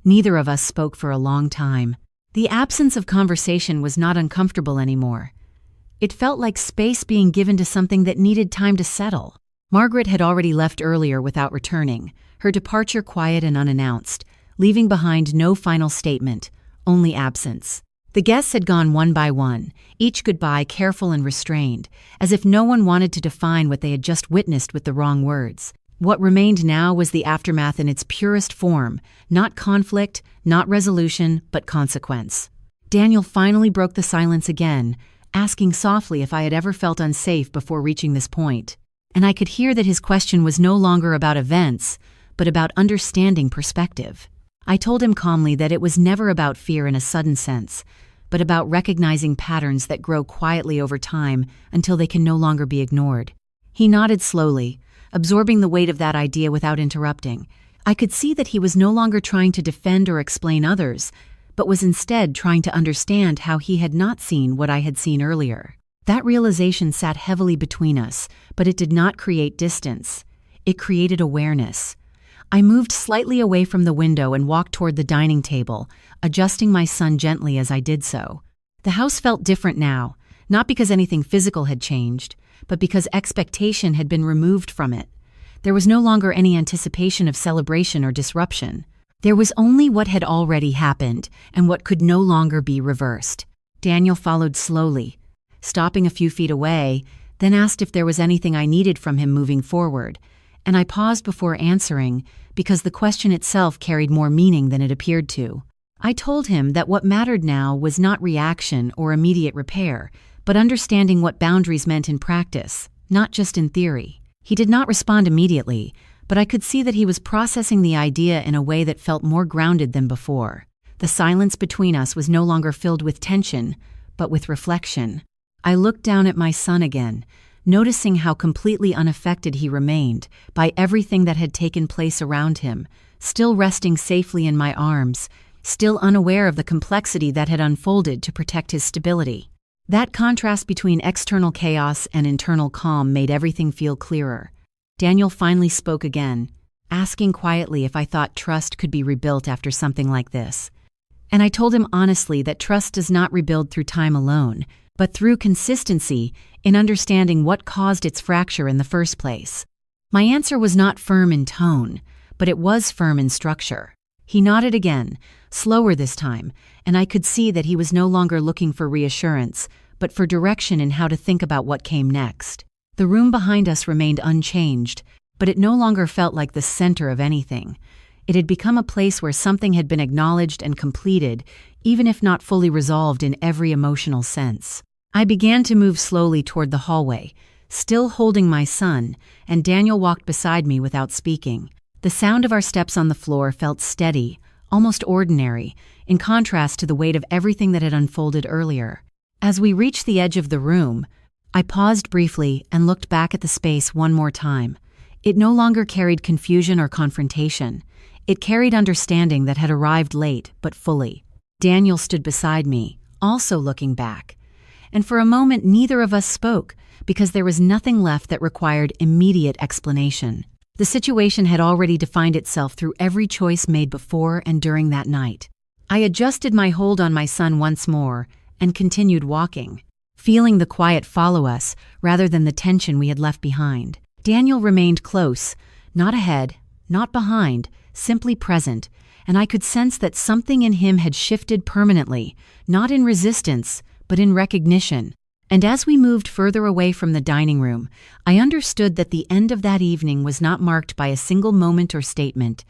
Neither of us spoke for a long time. The absence of conversation was not uncomfortable anymore. It felt like space being given to something that needed time to settle. Margaret had already left earlier without returning, her departure quiet and unannounced, leaving behind no final statement, only absence. The guests had gone one by one, each goodbye careful and restrained, as if no one wanted to define what they had just witnessed with the wrong words. What remained now was the aftermath in its purest form, not conflict, not resolution, but consequence. Daniel finally broke the silence again, asking softly if I had ever felt unsafe before reaching this point. And I could hear that his question was no longer about events, but about understanding perspective. I told him calmly that it was never about fear in a sudden sense, but about recognizing patterns that grow quietly over time until they can no longer be ignored. He nodded slowly, absorbing the weight of that idea without interrupting. I could see that he was no longer trying to defend or explain others, but was instead trying to understand how he had not seen what I had seen earlier. That realization sat heavily between us, but it did not create distance. It created awareness. I moved slightly away from the window and walked toward the dining table, adjusting my son gently as I did so. The house felt different now, not because anything physical had changed, but because expectation had been removed from it. There was no longer any anticipation of celebration or disruption. There was only what had already happened and what could no longer be reversed. Daniel followed slowly, stopping a few feet away, then asked if there was anything I needed from him moving forward, and I paused before answering because the question itself carried more meaning than it appeared to. I told him that what mattered now was not reaction or immediate repair, but understanding what boundaries meant in practice, not just in theory. He did not respond immediately, but I could see that he was processing the idea in a way that felt more grounded than before. The silence between us was no longer filled with tension, but with reflection. I looked down at my son again, noticing how completely unaffected he remained by everything that had taken place around him, still resting safely in my arms, still unaware of the complexity that had unfolded to protect his stability. That contrast between external chaos and internal calm made everything feel clearer. Daniel finally spoke again, asking quietly if I thought trust could be rebuilt after something like this. And I told him honestly that trust does not rebuild through time alone, but through consistency in understanding what caused its fracture in the first place. My answer was not firm in tone, but it was firm in structure. He nodded again, slower this time, and I could see that he was no longer looking for reassurance, but for direction in how to think about what came next. The room behind us remained unchanged, but it no longer felt like the center of anything. It had become a place where something had been acknowledged and completed, even if not fully resolved in every emotional sense. I began to move slowly toward the hallway, still holding my son, and Daniel walked beside me without speaking. The sound of our steps on the floor felt steady, almost ordinary, in contrast to the weight of everything that had unfolded earlier. As we reached the edge of the room, I paused briefly and looked back at the space one more time. It no longer carried confusion or confrontation. It carried understanding that had arrived late, but fully. Daniel stood beside me, also looking back. And for a moment neither of us spoke, because there was nothing left that required immediate explanation. The situation had already defined itself through every choice made before and during that night. I adjusted my hold on my son once more and continued walking, feeling the quiet follow us rather than the tension we had left behind. Daniel remained close, not ahead, not behind, simply present, and I could sense that something in him had shifted permanently, not in resistance, but in recognition. And as we moved further away from the dining room, I understood that the end of that evening was not marked by a single moment or statement,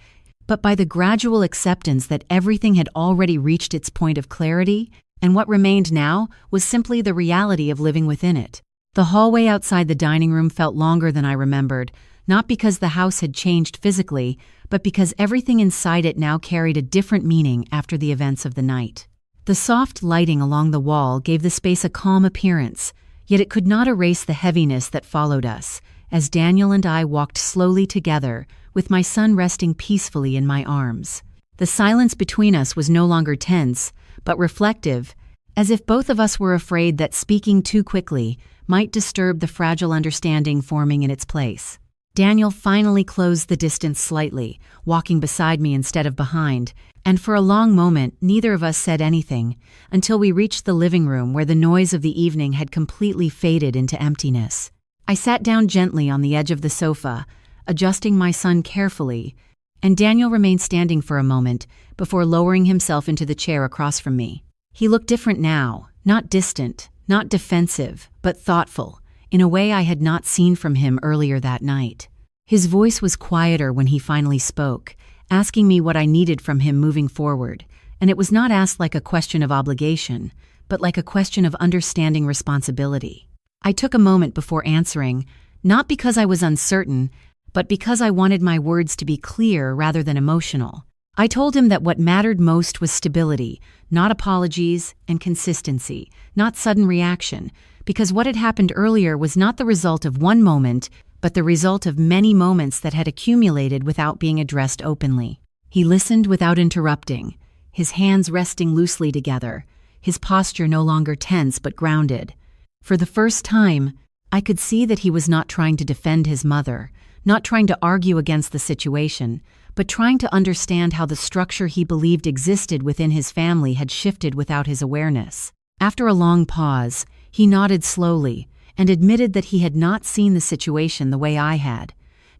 but by the gradual acceptance that everything had already reached its point of clarity, and what remained now was simply the reality of living within it. The hallway outside the dining room felt longer than I remembered, not because the house had changed physically, but because everything inside it now carried a different meaning after the events of the night. The soft lighting along the wall gave the space a calm appearance, yet it could not erase the heaviness that followed us, as Daniel and I walked slowly together, with my son resting peacefully in my arms. The silence between us was no longer tense, but reflective, as if both of us were afraid that speaking too quickly might disturb the fragile understanding forming in its place. Daniel finally closed the distance slightly, walking beside me instead of behind, and for a long moment neither of us said anything, until we reached the living room where the noise of the evening had completely faded into emptiness. I sat down gently on the edge of the sofa, adjusting my son carefully, and Daniel remained standing for a moment before lowering himself into the chair across from me. He looked different now, not distant, not defensive, but thoughtful, in a way I had not seen from him earlier that night. His voice was quieter when he finally spoke, asking me what I needed from him moving forward, and it was not asked like a question of obligation, but like a question of understanding responsibility. I took a moment before answering, not because I was uncertain, but because I wanted my words to be clear rather than emotional. I told him that what mattered most was stability, not apologies, and consistency, not sudden reaction, because what had happened earlier was not the result of one moment, but the result of many moments that had accumulated without being addressed openly. He listened without interrupting, his hands resting loosely together, his posture no longer tense but grounded. For the first time, I could see that he was not trying to defend his mother, not trying to argue against the situation, but trying to understand how the structure he believed existed within his family had shifted without his awareness. After a long pause, he nodded slowly and admitted that he had not seen the situation the way I had,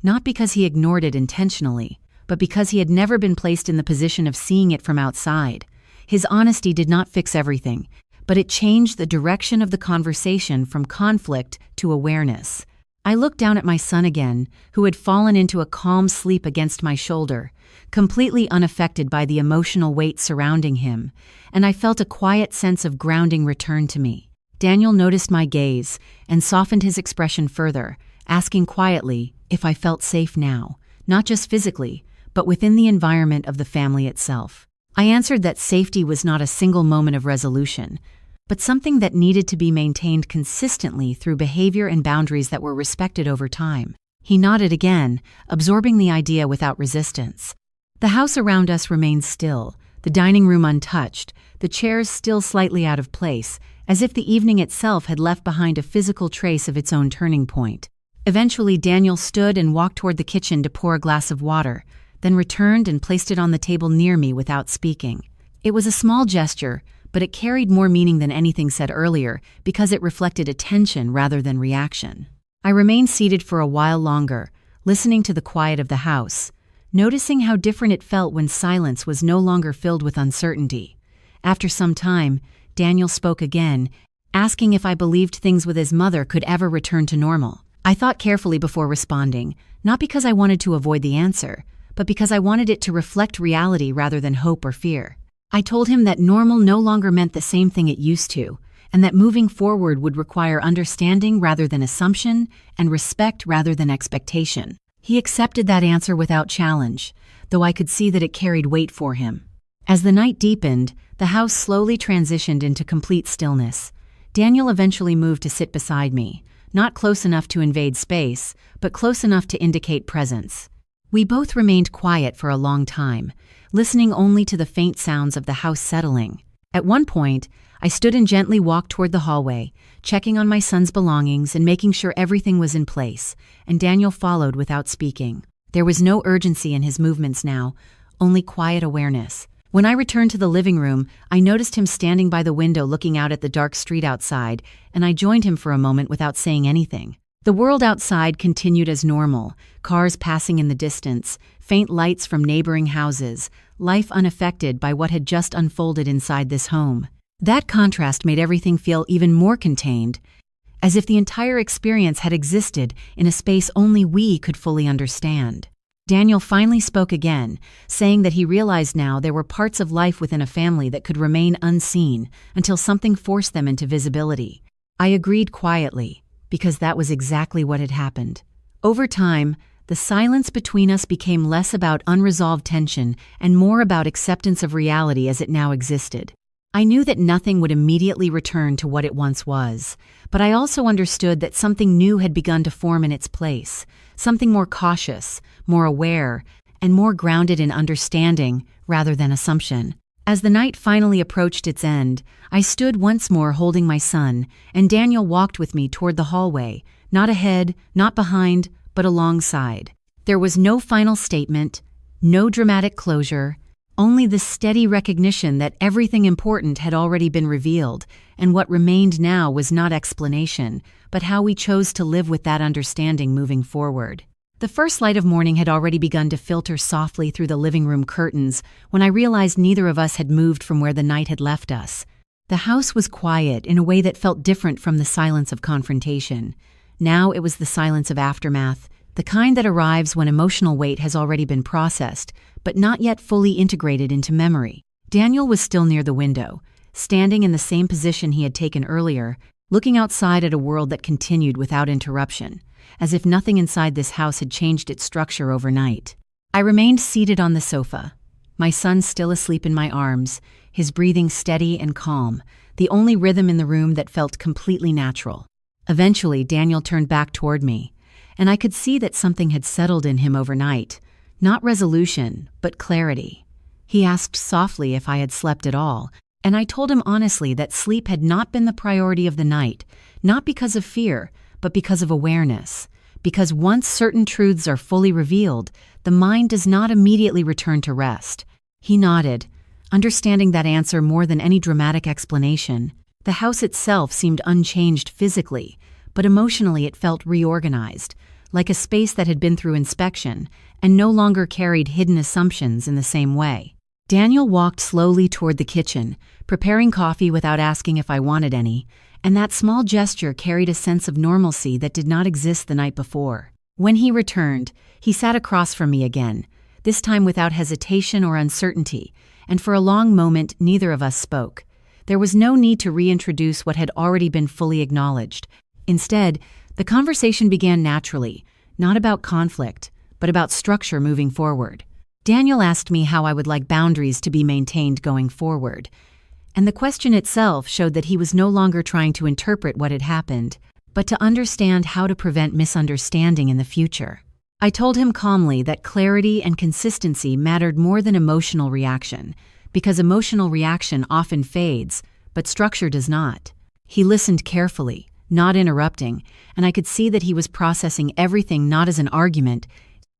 not because he ignored it intentionally, but because he had never been placed in the position of seeing it from outside. His honesty did not fix everything, but it changed the direction of the conversation from conflict to awareness. I looked down at my son again, who had fallen into a calm sleep against my shoulder, completely unaffected by the emotional weight surrounding him, and I felt a quiet sense of grounding return to me. Daniel noticed my gaze and softened his expression further, asking quietly if I felt safe now, not just physically, but within the environment of the family itself. I answered that safety was not a single moment of resolution, but something that needed to be maintained consistently through behavior and boundaries that were respected over time. He nodded again, absorbing the idea without resistance. The house around us remained still, the dining room untouched, the chairs still slightly out of place, as if the evening itself had left behind a physical trace of its own turning point. Eventually, Daniel stood and walked toward the kitchen to pour a glass of water, then returned and placed it on the table near me without speaking. It was a small gesture, but it carried more meaning than anything said earlier because it reflected attention rather than reaction. I remained seated for a while longer, listening to the quiet of the house, noticing how different it felt when silence was no longer filled with uncertainty. After some time, Daniel spoke again, asking if I believed things with his mother could ever return to normal. I thought carefully before responding, not because I wanted to avoid the answer, but because I wanted it to reflect reality rather than hope or fear. I told him that normal no longer meant the same thing it used to, and that moving forward would require understanding rather than assumption and respect rather than expectation. He accepted that answer without challenge, though I could see that it carried weight for him. As the night deepened, the house slowly transitioned into complete stillness. Daniel eventually moved to sit beside me, not close enough to invade space, but close enough to indicate presence. We both remained quiet for a long time, listening only to the faint sounds of the house settling. At one point, I stood and gently walked toward the hallway, checking on my son's belongings and making sure everything was in place, and Daniel followed without speaking. There was no urgency in his movements now, only quiet awareness. When I returned to the living room, I noticed him standing by the window looking out at the dark street outside, and I joined him for a moment without saying anything. The world outside continued as normal, cars passing in the distance, faint lights from neighboring houses, life unaffected by what had just unfolded inside this home. That contrast made everything feel even more contained, as if the entire experience had existed in a space only we could fully understand. Daniel finally spoke again, saying that he realized now there were parts of life within a family that could remain unseen until something forced them into visibility. I agreed quietly, because that was exactly what had happened. Over time, the silence between us became less about unresolved tension and more about acceptance of reality as it now existed. I knew that nothing would immediately return to what it once was, but I also understood that something new had begun to form in its place, something more cautious, more aware, and more grounded in understanding rather than assumption. As the night finally approached its end, I stood once more holding my son, and Daniel walked with me toward the hallway, not ahead, not behind, but alongside. There was no final statement, no dramatic closure, only the steady recognition that everything important had already been revealed, and what remained now was not explanation, but how we chose to live with that understanding moving forward. The first light of morning had already begun to filter softly through the living room curtains when I realized neither of us had moved from where the night had left us. The house was quiet in a way that felt different from the silence of confrontation. Now it was the silence of aftermath, the kind that arrives when emotional weight has already been processed, but not yet fully integrated into memory. Daniel was still near the window, standing in the same position he had taken earlier, looking outside at a world that continued without interruption, as if nothing inside this house had changed its structure overnight. I remained seated on the sofa, my son still asleep in my arms, his breathing steady and calm, the only rhythm in the room that felt completely natural. Eventually, Daniel turned back toward me, and I could see that something had settled in him overnight, not resolution, but clarity. He asked softly if I had slept at all, and I told him honestly that sleep had not been the priority of the night, not because of fear, but because of awareness. Because once certain truths are fully revealed, the mind does not immediately return to rest. He nodded, understanding that answer more than any dramatic explanation. The house itself seemed unchanged physically, but emotionally it felt reorganized, like a space that had been through inspection and no longer carried hidden assumptions in the same way. Daniel walked slowly toward the kitchen, preparing coffee without asking if I wanted any, and that small gesture carried a sense of normalcy that did not exist the night before. When he returned, he sat across from me again, this time without hesitation or uncertainty, and for a long moment neither of us spoke. There was no need to reintroduce what had already been fully acknowledged. Instead, the conversation began naturally, not about conflict, but about structure moving forward. Daniel asked me how I would like boundaries to be maintained going forward, and the question itself showed that he was no longer trying to interpret what had happened, but to understand how to prevent misunderstanding in the future. I told him calmly that clarity and consistency mattered more than emotional reaction, because emotional reaction often fades, but structure does not. He listened carefully, not interrupting, and I could see that he was processing everything not as an argument,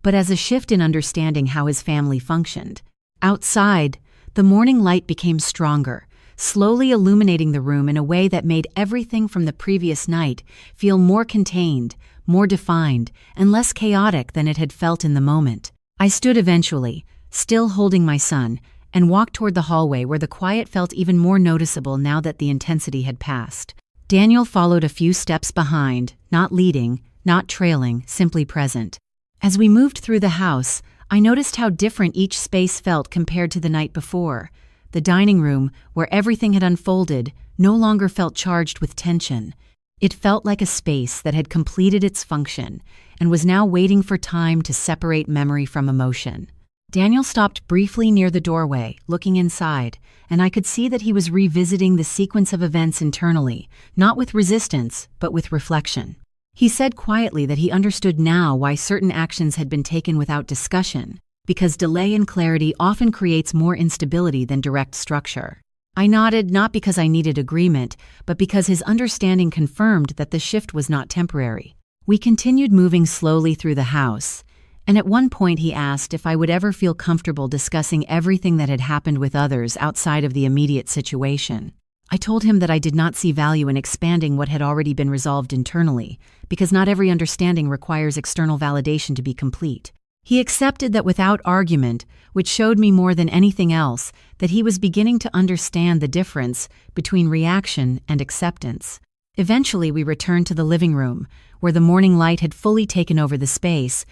but as a shift in understanding how his family functioned. Outside, the morning light became stronger, slowly illuminating the room in a way that made everything from the previous night feel more contained, more defined, and less chaotic than it had felt in the moment. I stood eventually, still holding my son, and walked toward the hallway where the quiet felt even more noticeable now that the intensity had passed. Daniel followed a few steps behind, not leading, not trailing, simply present. As we moved through the house, I noticed how different each space felt compared to the night before. The dining room, where everything had unfolded, no longer felt charged with tension. It felt like a space that had completed its function and was now waiting for time to separate memory from emotion. Daniel stopped briefly near the doorway, looking inside, and I could see that he was revisiting the sequence of events internally, not with resistance, but with reflection. He said quietly that he understood now why certain actions had been taken without discussion, because delay in clarity often creates more instability than direct structure. I nodded not because I needed agreement, but because his understanding confirmed that the shift was not temporary. We continued moving slowly through the house, and at one point he asked if I would ever feel comfortable discussing everything that had happened with others outside of the immediate situation. I told him that I did not see value in expanding what had already been resolved internally, because not every understanding requires external validation to be complete. He accepted that without argument, which showed me more than anything else that he was beginning to understand the difference between reaction and acceptance. Eventually we returned to the living room, where the morning light had fully taken over the space,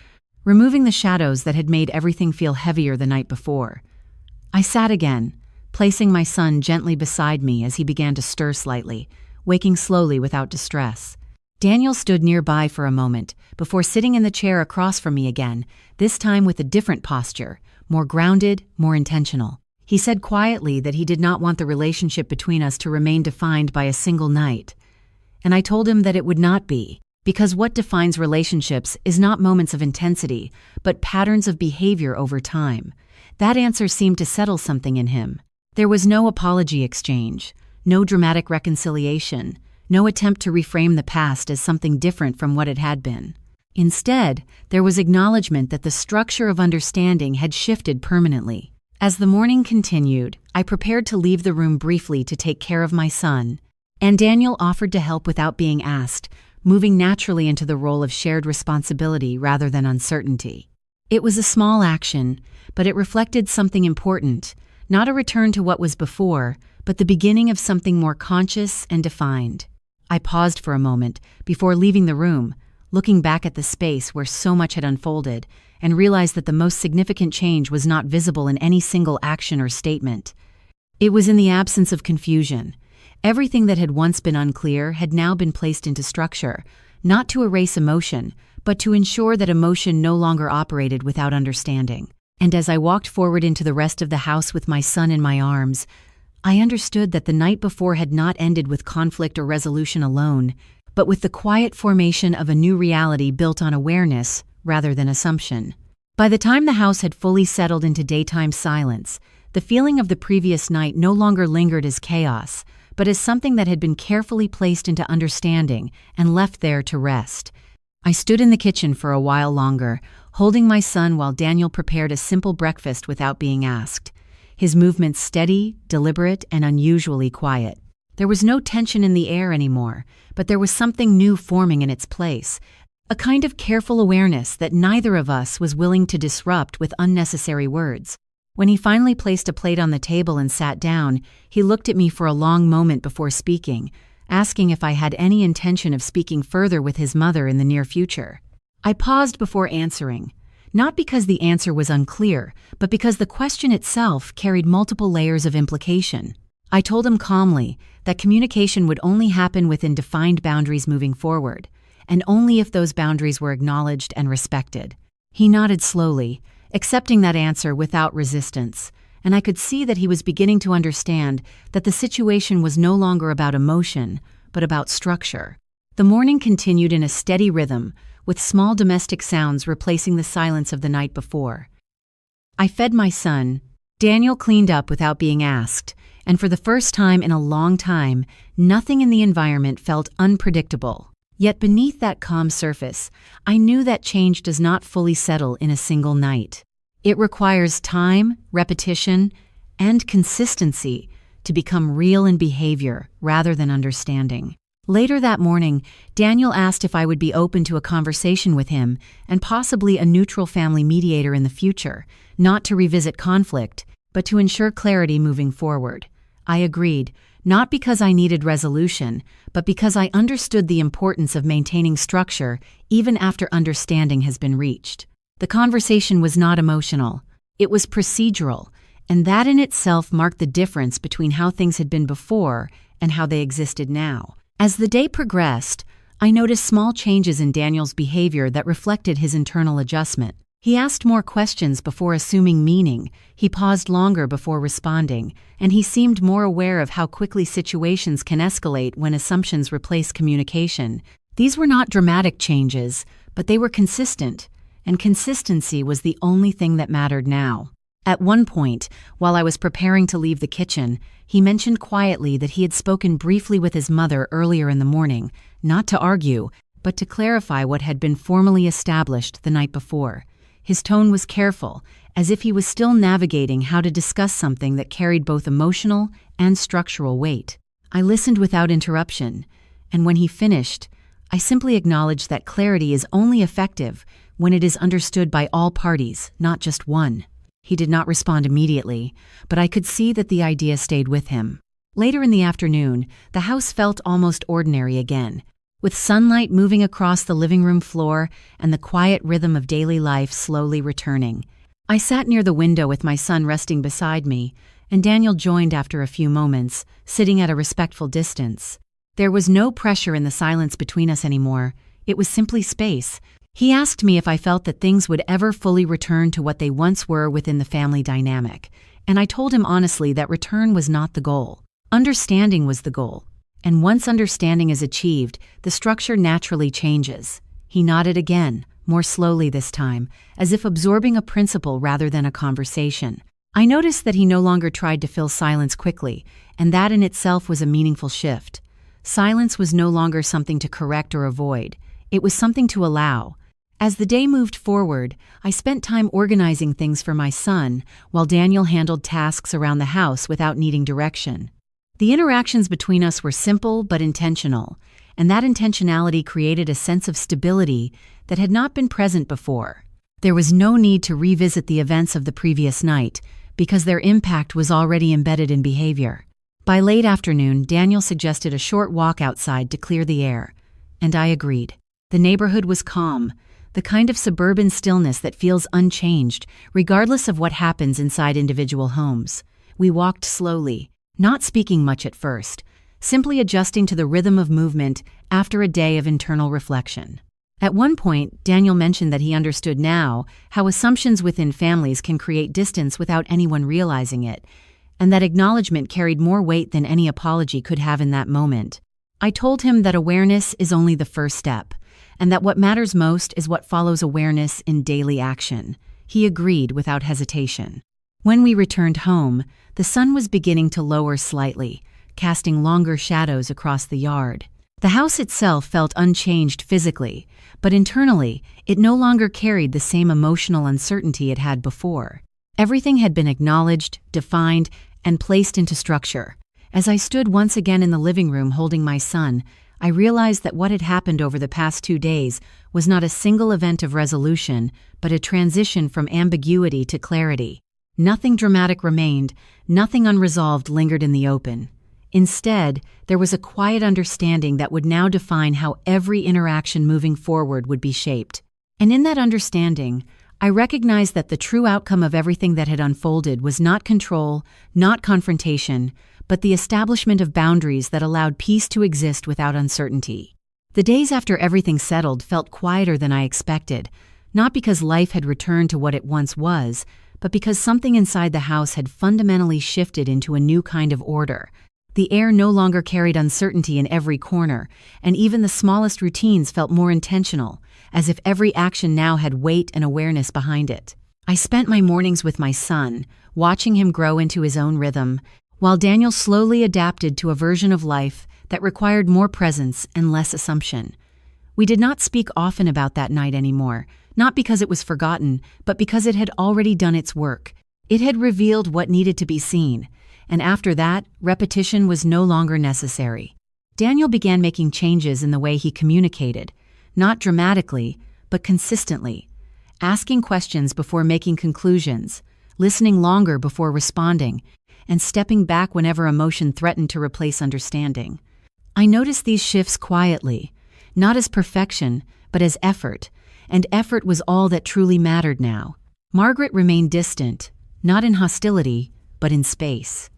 removing the shadows that had made everything feel heavier the night before. I sat again, placing my son gently beside me as he began to stir slightly, waking slowly without distress. Daniel stood nearby for a moment, before sitting in the chair across from me again, this time with a different posture, more grounded, more intentional. He said quietly that he did not want the relationship between us to remain defined by a single night. And I told him that it would not be, because what defines relationships is not moments of intensity, but patterns of behavior over time. That answer seemed to settle something in him. There was no apology exchange, no dramatic reconciliation, no attempt to reframe the past as something different from what it had been. Instead, there was acknowledgement that the structure of understanding had shifted permanently. As the morning continued, I prepared to leave the room briefly to take care of my son, and Daniel offered to help without being asked, moving naturally into the role of shared responsibility rather than uncertainty. It was a small action, but it reflected something important, not a return to what was before, but the beginning of something more conscious and defined. I paused for a moment before leaving the room, looking back at the space where so much had unfolded, and realized that the most significant change was not visible in any single action or statement. It was in the absence of confusion. Everything that had once been unclear had now been placed into structure, not to erase emotion, but to ensure that emotion no longer operated without understanding. And as I walked forward into the rest of the house with my son in my arms, I understood that the night before had not ended with conflict or resolution alone, but with the quiet formation of a new reality built on awareness rather than assumption. By the time the house had fully settled into daytime silence, the feeling of the previous night no longer lingered as chaos, but as something that had been carefully placed into understanding and left there to rest. I stood in the kitchen for a while longer, holding my son while Daniel prepared a simple breakfast without being asked. His movements steady, deliberate, and unusually quiet. There was no tension in the air anymore, but there was something new forming in its place, a kind of careful awareness that neither of us was willing to disrupt with unnecessary words. When he finally placed a plate on the table and sat down, he looked at me for a long moment before speaking, asking if I had any intention of speaking further with his mother in the near future. I paused before answering, not because the answer was unclear, but because the question itself carried multiple layers of implication. I told him calmly that communication would only happen within defined boundaries moving forward, and only if those boundaries were acknowledged and respected. He nodded slowly, accepting that answer without resistance, and I could see that he was beginning to understand that the situation was no longer about emotion, but about structure. The morning continued in a steady rhythm, with small domestic sounds replacing the silence of the night before. I fed my son. Daniel cleaned up without being asked, and for the first time in a long time, nothing in the environment felt unpredictable. Yet beneath that calm surface, I knew that change does not fully settle in a single night. It requires time, repetition, and consistency to become real in behavior rather than understanding. Later that morning, Daniel asked if I would be open to a conversation with him and possibly a neutral family mediator in the future, not to revisit conflict, but to ensure clarity moving forward. I agreed, not because I needed resolution, but because I understood the importance of maintaining structure even after understanding has been reached. The conversation was not emotional. It was procedural, and that in itself marked the difference between how things had been before and how they existed now. As the day progressed, I noticed small changes in Daniel's behavior that reflected his internal adjustment. He asked more questions before assuming meaning, he paused longer before responding, and he seemed more aware of how quickly situations can escalate when assumptions replace communication. These were not dramatic changes, but they were consistent, and consistency was the only thing that mattered now. At one point, while I was preparing to leave the kitchen, he mentioned quietly that he had spoken briefly with his mother earlier in the morning, not to argue, but to clarify what had been formally established the night before. His tone was careful, as if he was still navigating how to discuss something that carried both emotional and structural weight. I listened without interruption, and when he finished, I simply acknowledged that clarity is only effective when it is understood by all parties, not just one. He did not respond immediately, but I could see that the idea stayed with him. Later in the afternoon, the house felt almost ordinary again, with sunlight moving across the living room floor and the quiet rhythm of daily life slowly returning. I sat near the window with my son resting beside me, and Daniel joined after a few moments, sitting at a respectful distance. There was no pressure in the silence between us anymore. It was simply space. He asked me if I felt that things would ever fully return to what they once were within the family dynamic, and I told him honestly that return was not the goal. Understanding was the goal. And once understanding is achieved, the structure naturally changes. He nodded again, more slowly this time, as if absorbing a principle rather than a conversation. I noticed that he no longer tried to fill silence quickly, and that in itself was a meaningful shift. Silence was no longer something to correct or avoid. It was something to allow. As the day moved forward, I spent time organizing things for my son, while Daniel handled tasks around the house without needing direction. The interactions between us were simple but intentional, and that intentionality created a sense of stability that had not been present before. There was no need to revisit the events of the previous night, because their impact was already embedded in behavior. By late afternoon, Daniel suggested a short walk outside to clear the air, and I agreed. The neighborhood was calm, the kind of suburban stillness that feels unchanged, regardless of what happens inside individual homes. We walked slowly, not speaking much at first, simply adjusting to the rhythm of movement after a day of internal reflection. At one point, Daniel mentioned that he understood now how assumptions within families can create distance without anyone realizing it, and that acknowledgement carried more weight than any apology could have in that moment. I told him that awareness is only the first step, and that what matters most is what follows awareness in daily action. He agreed without hesitation. When we returned home, the sun was beginning to lower slightly, casting longer shadows across the yard. The house itself felt unchanged physically, but internally, it no longer carried the same emotional uncertainty it had before. Everything had been acknowledged, defined, and placed into structure. As I stood once again in the living room holding my son, I realized that what had happened over the past 2 days was not a single event of resolution, but a transition from ambiguity to clarity. Nothing dramatic remained, nothing unresolved lingered in the open. Instead, there was a quiet understanding that would now define how every interaction moving forward would be shaped. And in that understanding, I recognized that the true outcome of everything that had unfolded was not control, not confrontation, but the establishment of boundaries that allowed peace to exist without uncertainty. The days after everything settled felt quieter than I expected, not because life had returned to what it once was, but because something inside the house had fundamentally shifted into a new kind of order. The air no longer carried uncertainty in every corner, and even the smallest routines felt more intentional, as if every action now had weight and awareness behind it. I spent my mornings with my son, watching him grow into his own rhythm, while Daniel slowly adapted to a version of life that required more presence and less assumption. We did not speak often about that night anymore, not because it was forgotten, but because it had already done its work. It had revealed what needed to be seen, and after that, repetition was no longer necessary. Daniel began making changes in the way he communicated, not dramatically, but consistently, asking questions before making conclusions, listening longer before responding, and stepping back whenever emotion threatened to replace understanding. I noticed these shifts quietly, not as perfection, but as effort, and effort was all that truly mattered now. Margaret remained distant, not in hostility, but in space.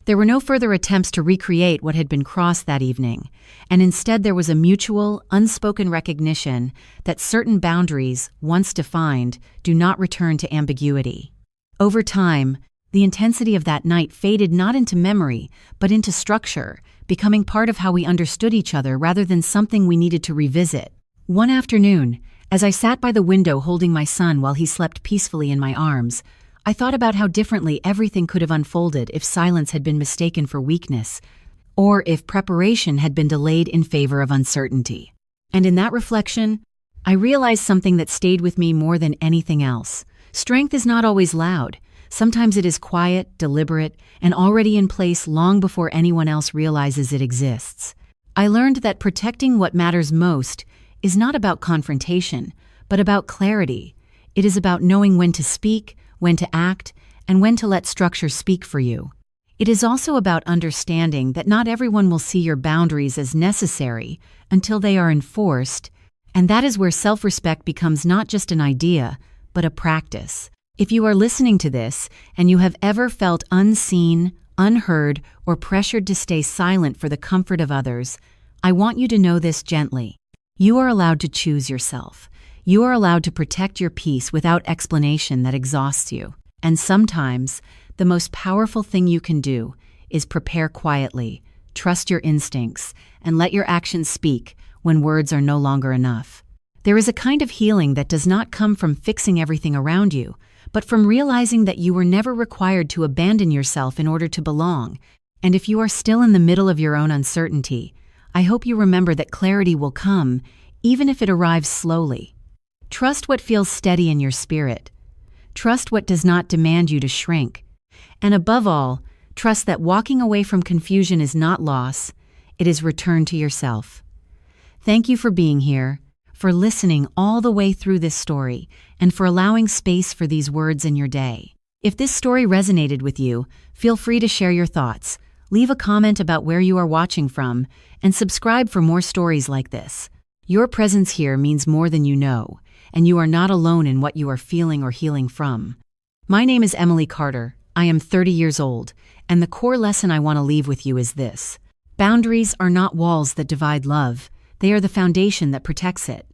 There were no further attempts to recreate what had been crossed that evening, and instead there was a mutual, unspoken recognition that certain boundaries, once defined, do not return to ambiguity. Over time, the intensity of that night faded not into memory, but into structure, becoming part of how we understood each other rather than something we needed to revisit. One afternoon, as I sat by the window holding my son while he slept peacefully in my arms, I thought about how differently everything could have unfolded if silence had been mistaken for weakness, or if preparation had been delayed in favor of uncertainty. And in that reflection, I realized something that stayed with me more than anything else. Strength is not always loud. Sometimes it is quiet, deliberate, and already in place long before anyone else realizes it exists. I learned that protecting what matters most is not about confrontation, but about clarity. It is about knowing when to speak, when to act, and when to let structure speak for you. It is also about understanding that not everyone will see your boundaries as necessary until they are enforced, and that is where self-respect becomes not just an idea, but a practice. If you are listening to this and you have ever felt unseen, unheard, or pressured to stay silent for the comfort of others, I want you to know this gently. You are allowed to choose yourself. You are allowed to protect your peace without explanation that exhausts you. And sometimes, the most powerful thing you can do is prepare quietly, trust your instincts, and let your actions speak when words are no longer enough. There is a kind of healing that does not come from fixing everything around you, but from realizing that you were never required to abandon yourself in order to belong. And if you are still in the middle of your own uncertainty, I hope you remember that clarity will come, even if it arrives slowly. Trust what feels steady in your spirit. Trust what does not demand you to shrink. And above all, trust that walking away from confusion is not loss, it is return to yourself. Thank you for being here, for listening all the way through this story, and for allowing space for these words in your day. If this story resonated with you, feel free to share your thoughts, leave a comment about where you are watching from, and subscribe for more stories like this. Your presence here means more than you know, and you are not alone in what you are feeling or healing from. My name is Emily Carter. I am 30 years old, and the core lesson I want to leave with you is this. Boundaries are not walls that divide love. They are the foundation that protects it.